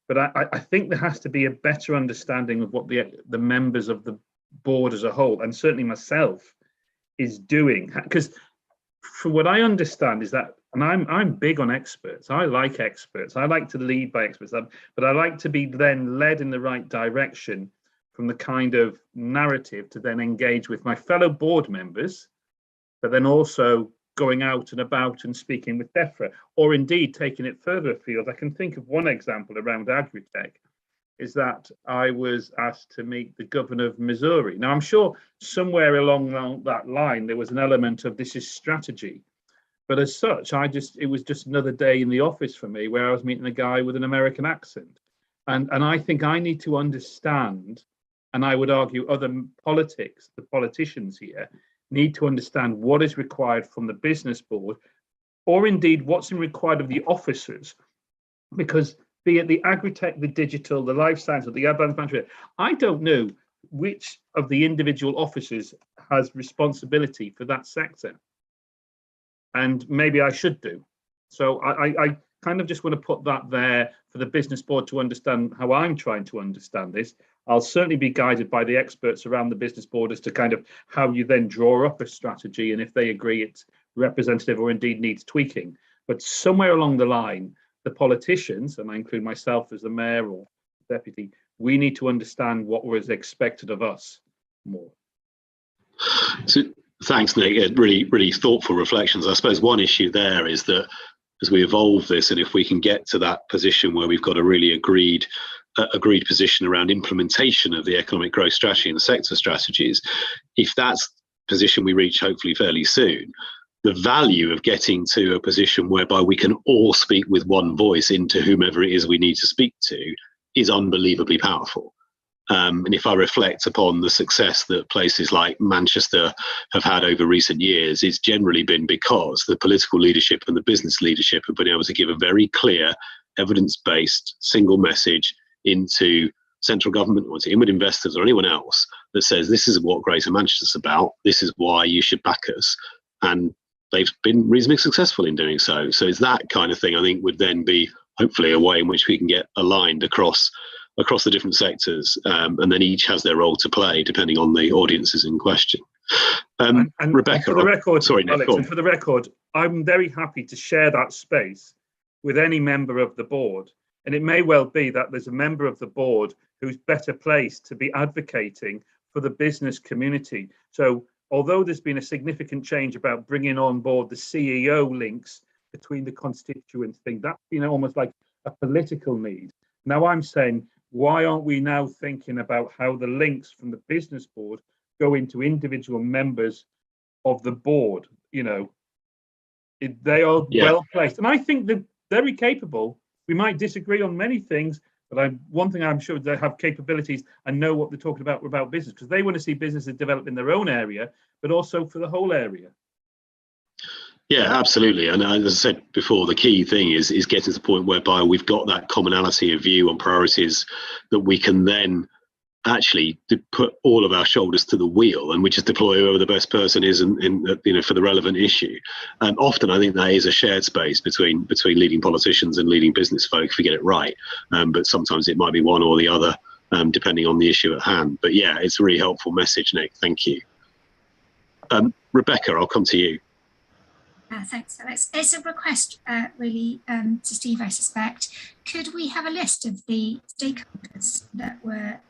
but I think there has to be a better understanding of what the members of the board as a whole, and certainly myself, is doing. Because from what I understand is that, and I'm big on experts. I like experts. I like to lead by experts, but I like to be then led in the right direction from the kind of narrative to then engage with my fellow board members, but then also going out and about and speaking with DEFRA, or indeed taking it further afield. I can think of one example around Agritech, is that I was asked to meet the governor of Missouri. Now, I'm sure somewhere along that line, there was an element of this is strategy. But as such, it was just another day in the office for me where I was meeting a guy with an American accent. And I think I need to understand, and I would argue other politics, the politicians here, need to understand what is required from the business board, or indeed what's required of the officers, because be it the Agritech, the digital, the life science, or the advanced management, I don't know which of the individual officers has responsibility for that sector. And maybe I should do. So I kind of just want to put that there for the business board to understand how I'm trying to understand this. I'll certainly be guided by the experts around the business board as to kind of how you then draw up a strategy and if they agree it's representative or indeed needs tweaking. But somewhere along the line, the politicians, and I include myself as the mayor or deputy, we need to understand what was expected of us more. So thanks, Nick. Really, really thoughtful reflections. I suppose one issue there is that as we evolve this, and if we can get to that position where we've got a really agreed position around implementation of the economic growth strategy and the sector strategies, if that's the position we reach hopefully fairly soon, the value of getting to a position whereby we can all speak with one voice into whomever it is we need to speak to is unbelievably powerful. And if I reflect upon the success that places like Manchester have had over recent years, it's generally been because the political leadership and the business leadership have been able to give a very clear, evidence-based single message into central government or to inward investors or anyone else that says this is what Greater Manchester's about, this is why you should back us. And they've been reasonably successful in doing so. So it's that kind of thing I think would then be hopefully a way in which we can get aligned across the different sectors, and then each has their role to play depending on the audiences in question. And Rebecca, for the record, sorry, Nick, Alex, and for the record, I'm very happy to share that space with any member of the board. And it may well be that there's a member of the board who's better placed to be advocating for the business community. So although there's been a significant change about bringing on board the CEO links between the constituents thing, that's been almost like a political need. Now I'm saying, why aren't we now thinking about how the links from the business board go into individual members of the board? You know, they are well placed, and I think they're very capable. We might disagree on many things, but one thing I'm sure they have capabilities and know what they're talking about business, because they want to see businesses develop in their own area, but also for the whole area. Yeah, absolutely. And as I said before, the key thing is getting to the point whereby we've got that commonality of view on priorities that we can then actually put all of our shoulders to the wheel and we just deploy whoever the best person is for the relevant issue. Often I think that is a shared space between leading politicians and leading business folk if we get it right. But sometimes it might be one or the other, depending on the issue at hand. But yeah, it's a really helpful message, Nick. Thank you. Rebecca, I'll come to you. Thanks, Alex. It's a request really to Steve, I suspect. Could we have a list of the stakeholders that were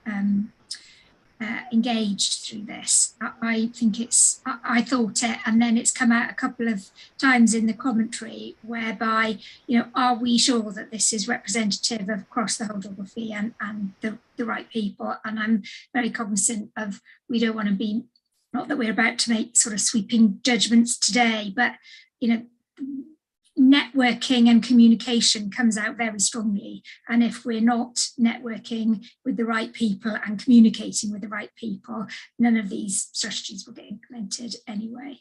engaged through this? I think I thought it, and then it's come out a couple of times in the commentary whereby, you know, are we sure that this is representative of across the whole geography and the right people? And I'm very cognizant of, we don't want to be, not that we're about to make sort of sweeping judgments today, but you know, networking and communication comes out very strongly. And if we're not networking with the right people and communicating with the right people, none of these strategies will get implemented anyway.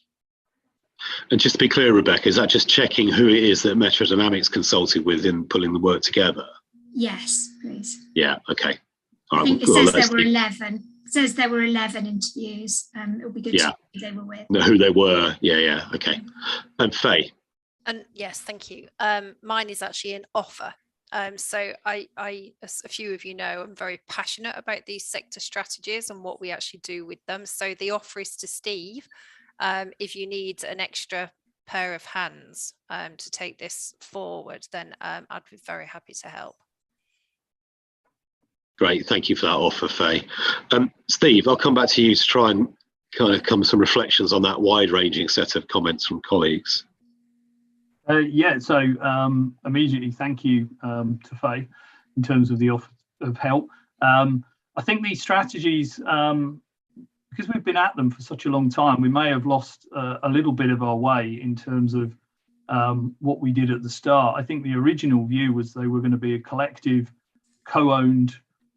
And just to be clear, Rebecca, is that just checking who it is that Metro Dynamics consulted with in pulling the work together? Yes, please. Yeah, okay. All right, I think it says there were 11. It says there were 11 interviews. It would be good to know who they were with. Know who they were. Yeah, okay. And Faye. And yes, thank you. Mine is actually an offer. So I, as a few of you know, I'm very passionate about these sector strategies and what we actually do with them. So the offer is to Steve. If you need an extra pair of hands to take this forward, then I'd be very happy to help. Great, thank you for that offer, Faye. Steve, I'll come back to you to try and kind of come some reflections on that wide-ranging set of comments from colleagues. Yeah, so immediately thank you to Faye in terms of the offer of help. I think these strategies, because we've been at them for such a long time, we may have lost a little bit of our way in terms of what we did at the start. I think the original view was they were going to be a collective, co-owned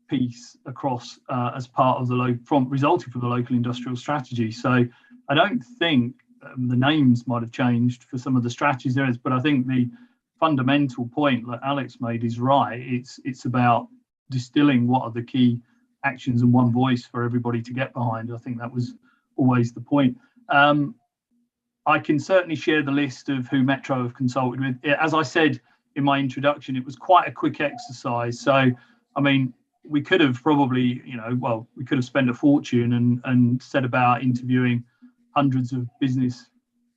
piece across as part of the resulting from the local industrial strategy. So I don't think the names might have changed for some of the strategies there is, but I think the fundamental point that Alex made is right. It's about distilling what are the key actions and one voice for everybody to get behind. I think that was always the point. I can certainly share the list of who Metro have consulted with. As I said in my introduction, it was quite a quick exercise. So, I mean, we could have probably, we could have spent a fortune and set about interviewing hundreds of business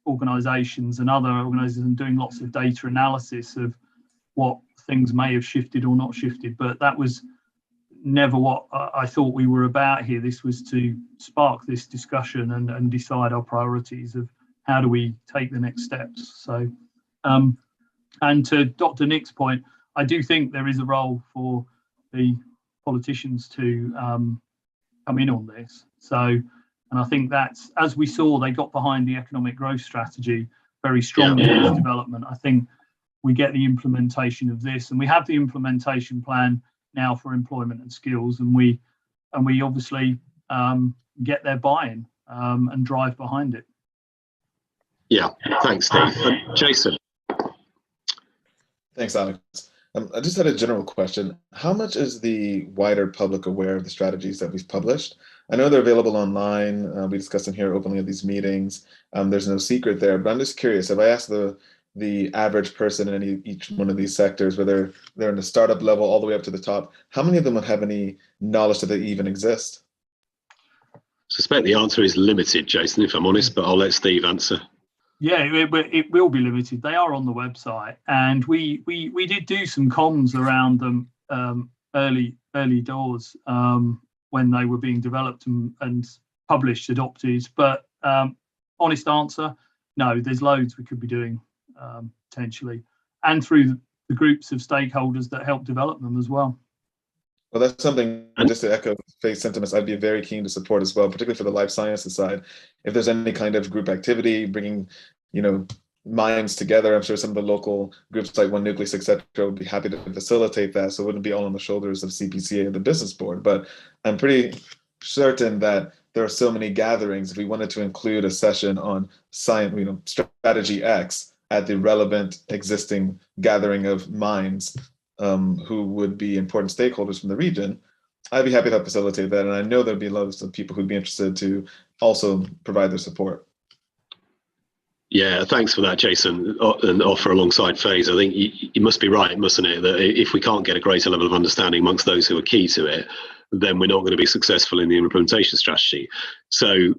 organisations and other organisations and doing lots of data analysis of what things may have shifted or not shifted. But that was never what I thought we were about here. This was to spark this discussion and decide our priorities of how do we take the next steps. So, and to Dr. Nick's point, I do think there is a role for the politicians to come in on this. So, and I think that's, as we saw, they got behind the economic growth strategy very strongly in this development. I think we get the implementation of this, and we have the implementation plan now for employment and skills, and we obviously get their buy-in and drive behind it. Yeah, thanks, Steve. Jason. Thanks, Alex. I just had a general question. How much is the wider public aware of the strategies that we've published? I know they're available online. We discuss them here openly at these meetings. There's no secret there, but I'm just curious. If I ask the average person in each one of these sectors, whether they're in the startup level all the way up to the top, how many of them would have any knowledge that they even exist? I suspect the answer is limited, Jason, if I'm honest, but I'll let Steve answer. Yeah, it will be limited. They are on the website, and we did do some comms around them early doors when they were being developed and published, adopted. But honest answer, no, there's loads we could be doing potentially, and through the groups of stakeholders that help develop them as well. Well, that's something, just to echo Faye's sentiments, I'd be very keen to support as well, particularly for the life sciences side. If there's any kind of group activity, bringing, minds together, I'm sure some of the local groups like One Nucleus, et cetera, would be happy to facilitate that. So it wouldn't be all on the shoulders of CPCA or the business board. But I'm pretty certain that there are so many gatherings. If we wanted to include a session on science, strategy X at the relevant existing gathering of minds, who would be important stakeholders from the region, I'd be happy to facilitate that. And I know there'd be lots of people who'd be interested to also provide their support. Yeah, thanks for that, Jason, and offer alongside Faye. I think you must be right, mustn't it, that if we can't get a greater level of understanding amongst those who are key to it, then we're not going to be successful in the implementation strategy. So,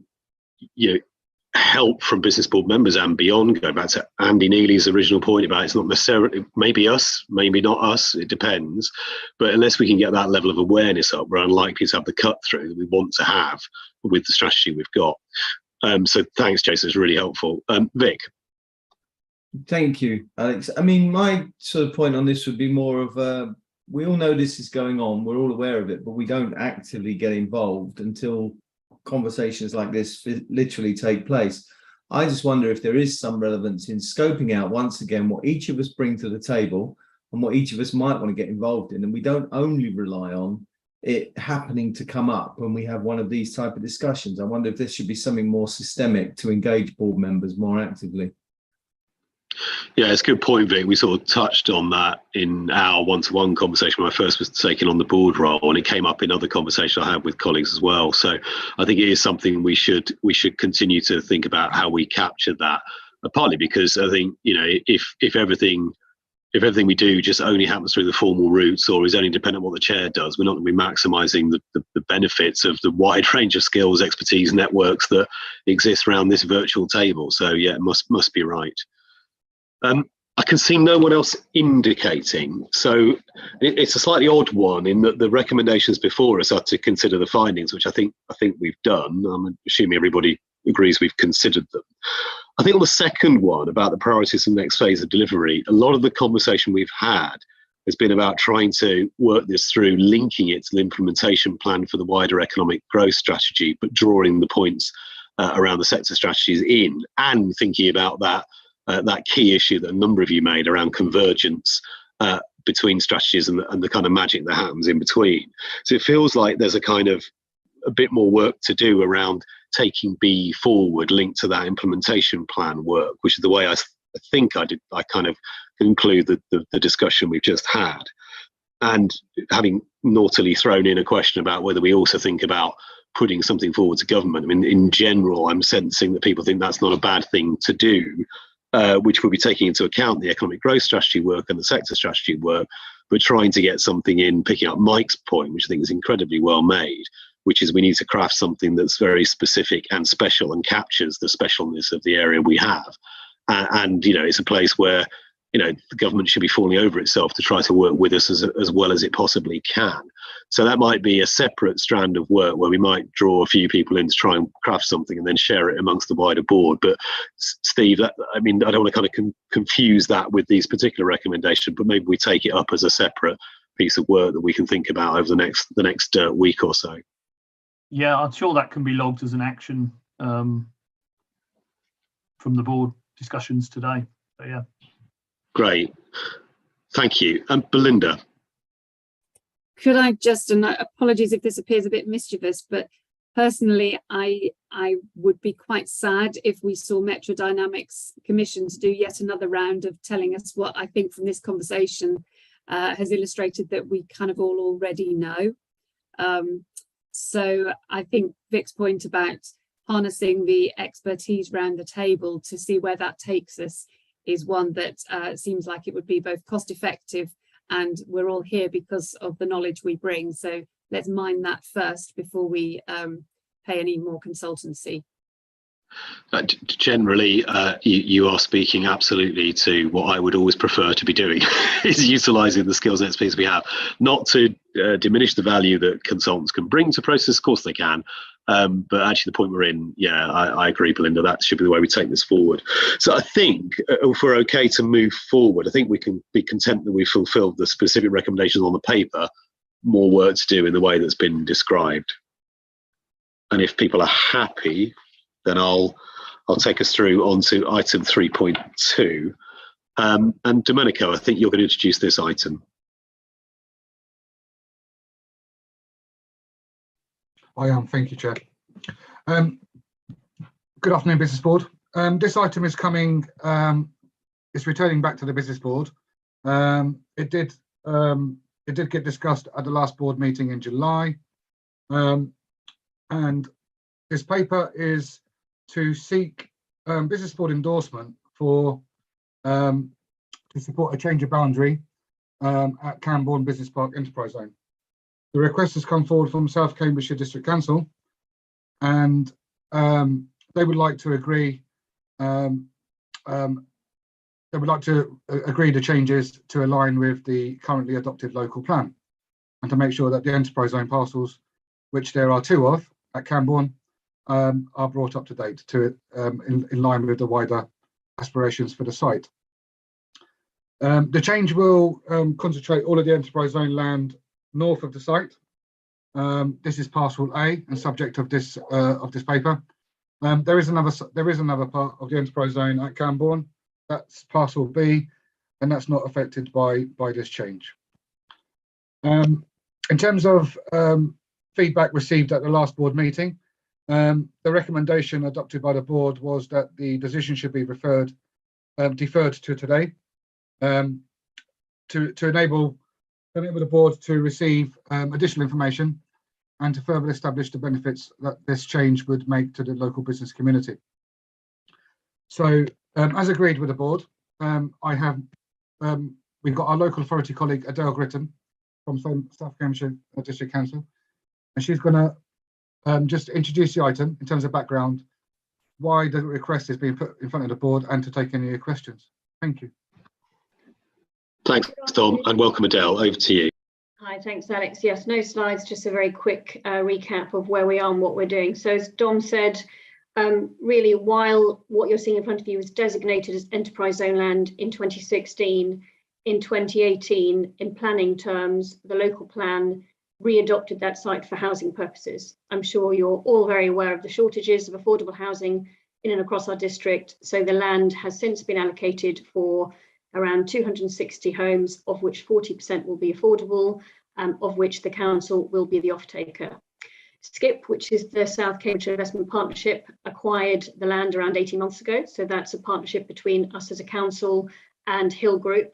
help from business board members and beyond, going back to Andy Neely's original point about it's not necessarily, maybe us, maybe not us, it depends. But unless we can get that level of awareness up, we're unlikely to have the cut through that we want to have with the strategy we've got. So thanks, Jason, it's really helpful. Vic. Thank you, Alex. I mean, my sort of point on this would be more of, we all know this is going on, we're all aware of it, but we don't actively get involved until conversations like this literally take place. I just wonder if there is some relevance in scoping out once again what each of us bring to the table and what each of us might want to get involved in, and we don't only rely on it happening to come up when we have one of these type of discussions. I wonder if this should be something more systemic to engage board members more actively. Yeah, it's a good point, Vic. We sort of touched on that in our one-to-one conversation when I first was taking on the board role, and it came up in other conversations I had with colleagues as well. So I think it is something we should continue to think about how we capture that. Partly because I think if everything if everything we do just only happens through the formal routes or is only dependent on what the chair does, we're not going to be maximising the benefits of the wide range of skills, expertise, networks that exist around this virtual table. So yeah, it must be right. I can see no one else indicating. So it's a slightly odd one in that the recommendations before us are to consider the findings, which I think we've done. I'm assuming everybody agrees we've considered them. I think on the second one about the priorities and next phase of delivery, a lot of the conversation we've had has been about trying to work this through, linking it to the implementation plan for the wider economic growth strategy, but drawing the points around the sector strategies in, and thinking about that key issue that a number of you made around convergence between strategies and the kind of magic that happens in between. So it feels like there's a bit more work to do around taking B forward, linked to that implementation plan work, which is the way I think I kind of conclude the discussion we've just had. And having naughtily thrown in a question about whether we also think about putting something forward to government. I mean, in general, I'm sensing that people think that's not a bad thing to do, which will be taking into account the economic growth strategy work and the sector strategy work, but trying to get something in, picking up Mike's point, which I think is incredibly well made, which is we need to craft something that's very specific and special and captures the specialness of the area we have. And it's a place where, the government should be falling over itself to try to work with us as well as it possibly can. So that might be a separate strand of work where we might draw a few people in to try and craft something and then share it amongst the wider board. But Steve, I don't want to kind of confuse that with these particular recommendations, but maybe we take it up as a separate piece of work that we can think about over the next week or so. Yeah, I'm sure that can be logged as an action from the board discussions today. So yeah. Great, thank you. And Belinda. Could I just, and apologies if this appears a bit mischievous, but personally, I would be quite sad if we saw Metro Dynamics Commission to do yet another round of telling us what I think from this conversation has illustrated that we kind of all already know. So I think Vic's point about harnessing the expertise around the table to see where that takes us is one that seems like it would be both cost effective, and we're all here because of the knowledge we bring. So let's mine that first before we pay any more consultancy. Generally, you are speaking absolutely to what I would always prefer to be doing, is utilising the skills and expertise we have, not to diminish the value that consultants can bring to process. Of course they can, but actually the point we're in, yeah, I agree, Belinda, that should be the way we take this forward. So I think if we're okay to move forward, I think we can be content that we fulfilled the specific recommendations on the paper. More work to do in the way that's been described. And if people are happy, then I'll take us through onto item 3.2. And Domenico, I think you're going to introduce this item. I am, thank you, Chair. Good afternoon, Business Board. This item is coming, it's returning back to the Business Board. It did get discussed at the last board meeting in July. And this paper is to seek Business Board endorsement for to support a change of boundary at Cambourne Business Park Enterprise Zone. The request has come forward from South Cambridgeshire District Council, and they would like to agree. They would like to agree the changes to align with the currently adopted local plan, and to make sure that the enterprise zone parcels, which there are 2 of at Cambourne, are brought up to date to in line with the wider aspirations for the site. The change will concentrate all of the enterprise zone land north of the site. This is parcel A and subject of this paper. There is another part of the enterprise zone at Cambourne. That's parcel B, and that's not affected by this change. In terms of feedback received at the last board meeting, the recommendation adopted by the board was that the decision should be deferred to today, to enable the board to receive additional information and to further establish the benefits that this change would make to the local business community. So, as agreed with the board, I have we've got our local authority colleague, Adele Gritton, from South Cambridgeshire District Council, and she's going to just introduce the item in terms of background, why the request is being put in front of the board, and to take any questions. Thank you. Thanks, Dom, and welcome, Adele. Over to you. Hi, thanks, Alex. Yes, no slides, just a very quick recap of where we are and what we're doing. So as Dom said, really, while what you're seeing in front of you is designated as enterprise zone land in 2016, in 2018, in planning terms, the local plan re-adopted that site for housing purposes. I'm sure you're all very aware of the shortages of affordable housing in and across our district. So the land has since been allocated for around 260 homes, of which 40% will be affordable, of which the council will be the off-taker. SCIP, which is the South Cambridgeshire Investment Partnership, acquired the land around 18 months ago. So that's a partnership between us as a council and Hill Group.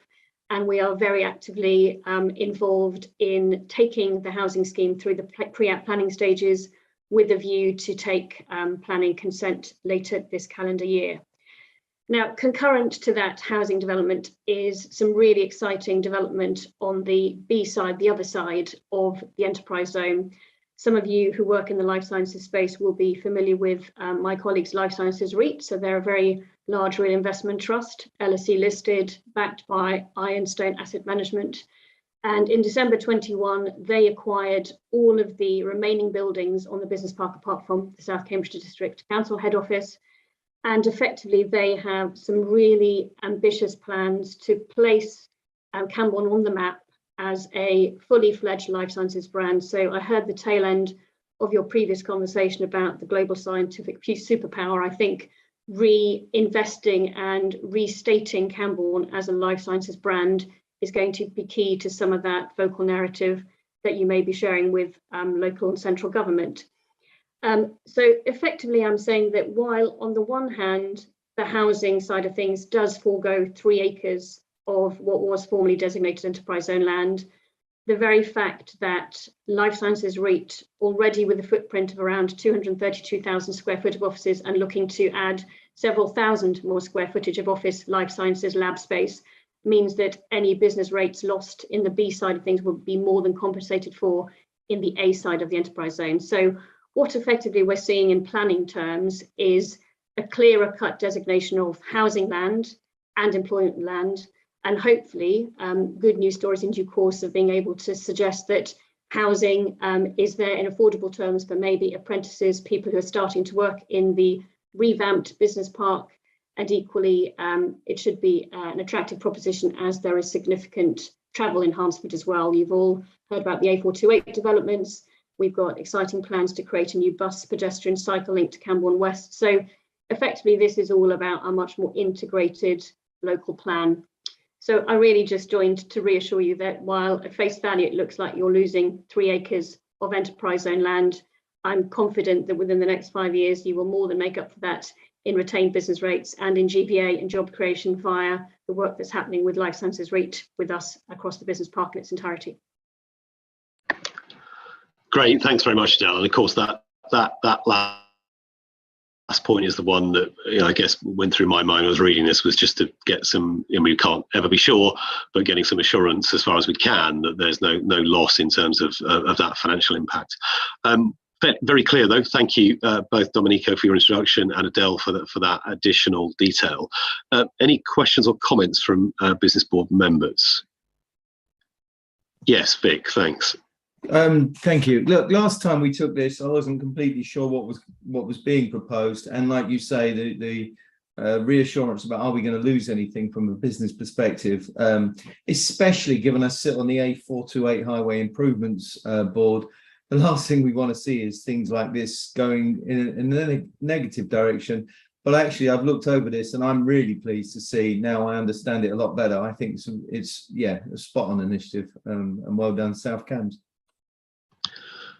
And we are very actively involved in taking the housing scheme through the pre-app planning stages with a view to take planning consent later this calendar year. Now, concurrent to that housing development is some really exciting development on the B side, the other side of the enterprise zone. Some of you who work in the life sciences space will be familiar with my colleagues' Life Sciences REIT. So they're a very large real investment trust, LSE listed, backed by Ironstone Asset Management. And in December 21, they acquired all of the remaining buildings on the business park apart from the South Cambridgeshire District Council head office. And effectively, they have some really ambitious plans to place Camborne on the map as a fully fledged life sciences brand. So I heard the tail end of your previous conversation about the global scientific superpower. I think reinvesting and restating Camborne as a life sciences brand is going to be key to some of that vocal narrative that you may be sharing with local and central government. So effectively, I'm saying that while on the one hand, the housing side of things does forego 3 acres of what was formerly designated enterprise zone land, the very fact that Life Sciences REIT, already with a footprint of around 232,000 square foot of offices and looking to add several thousand more square footage of office life sciences lab space, means that any business rates lost in the B side of things will be more than compensated for in the A side of the enterprise zone. So what effectively we're seeing in planning terms is a clearer cut designation of housing land and employment land, and hopefully good news stories in due course of being able to suggest that housing is there in affordable terms for maybe apprentices, people who are starting to work in the revamped business park, and equally it should be an attractive proposition as there is significant travel enhancement as well. You've all heard about the A428 developments. We've got exciting plans to create a new bus pedestrian cycle link to Camborne West. So effectively, this is all about a much more integrated local plan. So I really just joined to reassure you that while at face value, it looks like you're losing 3 acres of enterprise zone land, I'm confident that within the next 5 years, you will more than make up for that in retained business rates and in GVA and job creation via the work that's happening with Life Sciences REIT with us across the business park in its entirety. Great, thanks very much, Adele. And of course, that last point is the one that I guess went through my mind. I was reading this was just to get some. We can't ever be sure, but getting some assurance as far as we can that there's no loss in terms of that financial impact. Very clear though. Thank you both, Domenico, for your introduction, and Adele for that additional detail. Any questions or comments from business board members? Yes, Vic. Thanks. Thank you. Look, last time we took this, I wasn't completely sure what was being proposed, and like you say, the reassurance about are we going to lose anything from a business perspective, especially given us sit on the A428 Highway Improvements Board. The last thing we want to see is things like this going in a negative direction. But actually, I've looked over this, and I'm really pleased to see now I understand it a lot better. I think it's a spot on initiative, and well done, South Cambs.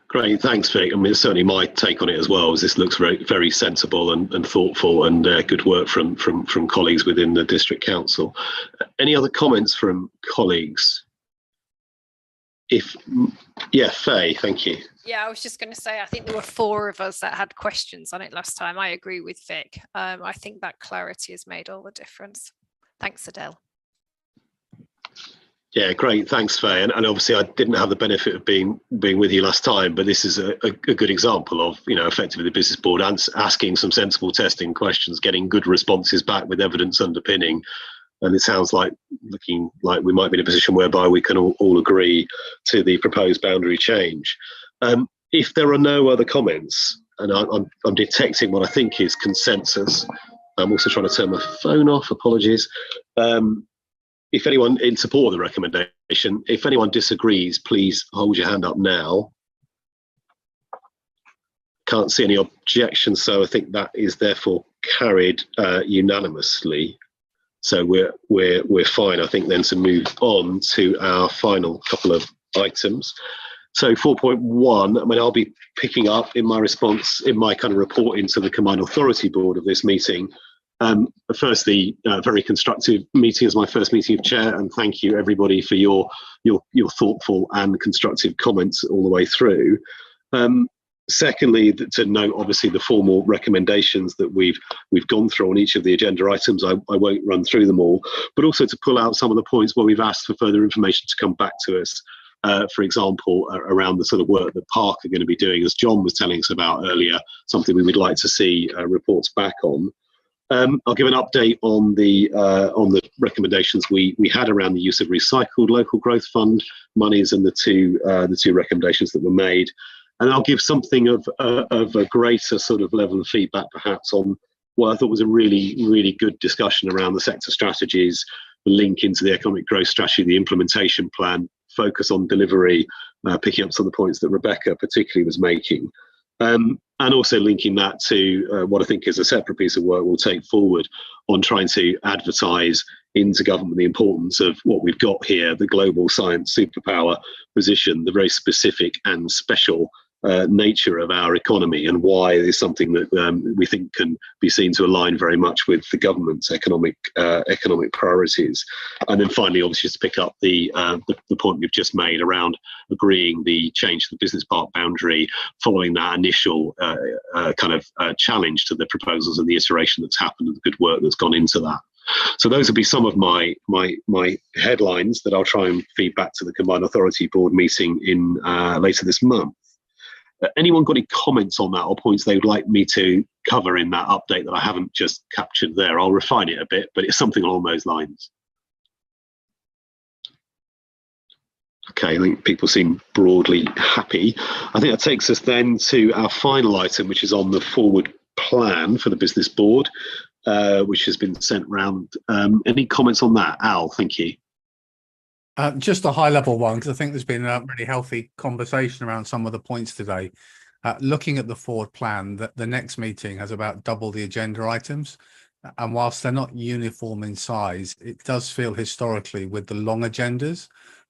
Great, thanks, Vic. I mean, it's certainly my take on it as well. As this looks very, very sensible and thoughtful, and good work from colleagues within the district council. Any other comments from colleagues? Faye, thank you. Yeah, I was just going to say, I think there were 4 of us that had questions on it last time. I agree with Vic. I think that clarity has made all the difference. Thanks, Adele. Yeah, great. Thanks, Faye. And obviously, I didn't have the benefit of being with you last time, but this is a good example of, effectively the business board asking some sensible testing questions, getting good responses back with evidence underpinning. And it sounds like looking like we might be in a position whereby we can all agree to the proposed boundary change. If there are no other comments, and I'm detecting what I think is consensus. I'm also trying to turn my phone off. Apologies. If anyone in support of the recommendation, if anyone disagrees, please hold your hand up now. Can't see any objections, so I think that is therefore carried unanimously. So we're fine, I think, then to move on to our final couple of items. So 4.1, I mean, I'll be picking up in my response, in my kind of report into the Combined Authority Board of this meeting. Firstly, very constructive meeting as my first meeting of chair, and thank you everybody for your thoughtful and constructive comments all the way through. Secondly, to note obviously the formal recommendations that we've gone through on each of the agenda items. I won't run through them all, but also to pull out some of the points where we've asked for further information to come back to us. For example, around the sort of work that Park are going to be doing, as John was telling us about earlier, something we would like to see reports back on. I'll give an update on the recommendations we had around the use of recycled local growth fund monies and the two recommendations that were made, and I'll give something of a greater sort of level of feedback perhaps on what I thought was a really good discussion around the sector strategies, the link into the economic growth strategy, the implementation plan, focus on delivery, picking up some of the points that Rebecca particularly was making. And also linking that to what I think is a separate piece of work we'll take forward on trying to advertise into government the importance of what we've got here, the global science superpower position, the very specific and special nature of our economy, and why it is something that we think can be seen to align very much with the government's economic priorities. And then finally, obviously, just to pick up the point we've just made around agreeing the change to the business park boundary following that initial challenge to the proposals and the iteration that's happened and the good work that's gone into that. So those will be some of my headlines that I'll try and feed back to the Combined Authority Board meeting in later this month. Anyone got any comments on that or points they would like me to cover in that update that I haven't just captured there? I'll refine it a bit, but it's something along those lines. Okay, I think people seem broadly happy. I think that takes us then to our final item, which is on the forward plan for the business board, which has been sent round. Any comments on that? Al, thank you. Just a high level one, because I think there's been a really healthy conversation around some of the points today. Looking at the forward plan, the next meeting has about double the agenda items. And whilst they're not uniform in size, it does feel historically with the long agendas,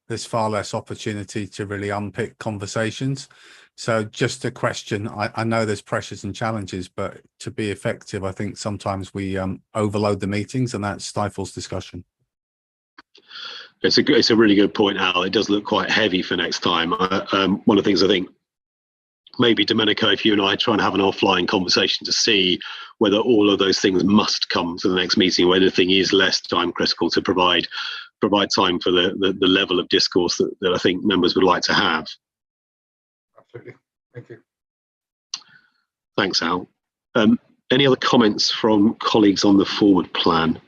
there's far less opportunity to really unpick conversations. So just a question, I know there's pressures and challenges, but to be effective, I think sometimes we overload the meetings and that stifles discussion. It's a really good point, Al. It does look quite heavy for next time. One of the things I think, maybe Domenico, if you and I try and have an offline conversation to see whether all of those things must come to the next meeting, or anything is less time critical to provide time for the level of discourse that I think members would like to have. Absolutely. Thank you. Thanks, Al. Any other comments from colleagues on the forward plan?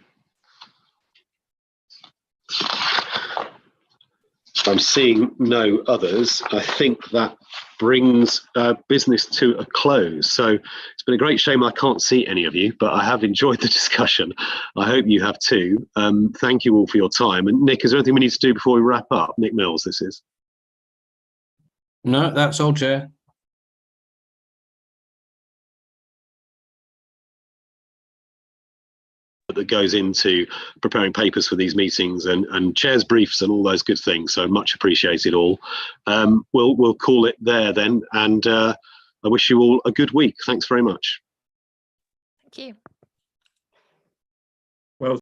I'm seeing no others. I think that brings business to a close. So it's been a great shame I can't see any of you, but I have enjoyed the discussion. I hope you have too. Thank you all for your time. And Nick, is there anything we need to do before we wrap up? Nick Mills, this is. No, that's all, Chair. That goes into preparing papers for these meetings and chairs briefs and all those good things. So much appreciated all. We'll call it there then, and I wish you all a good week. Thanks very much. Thank you.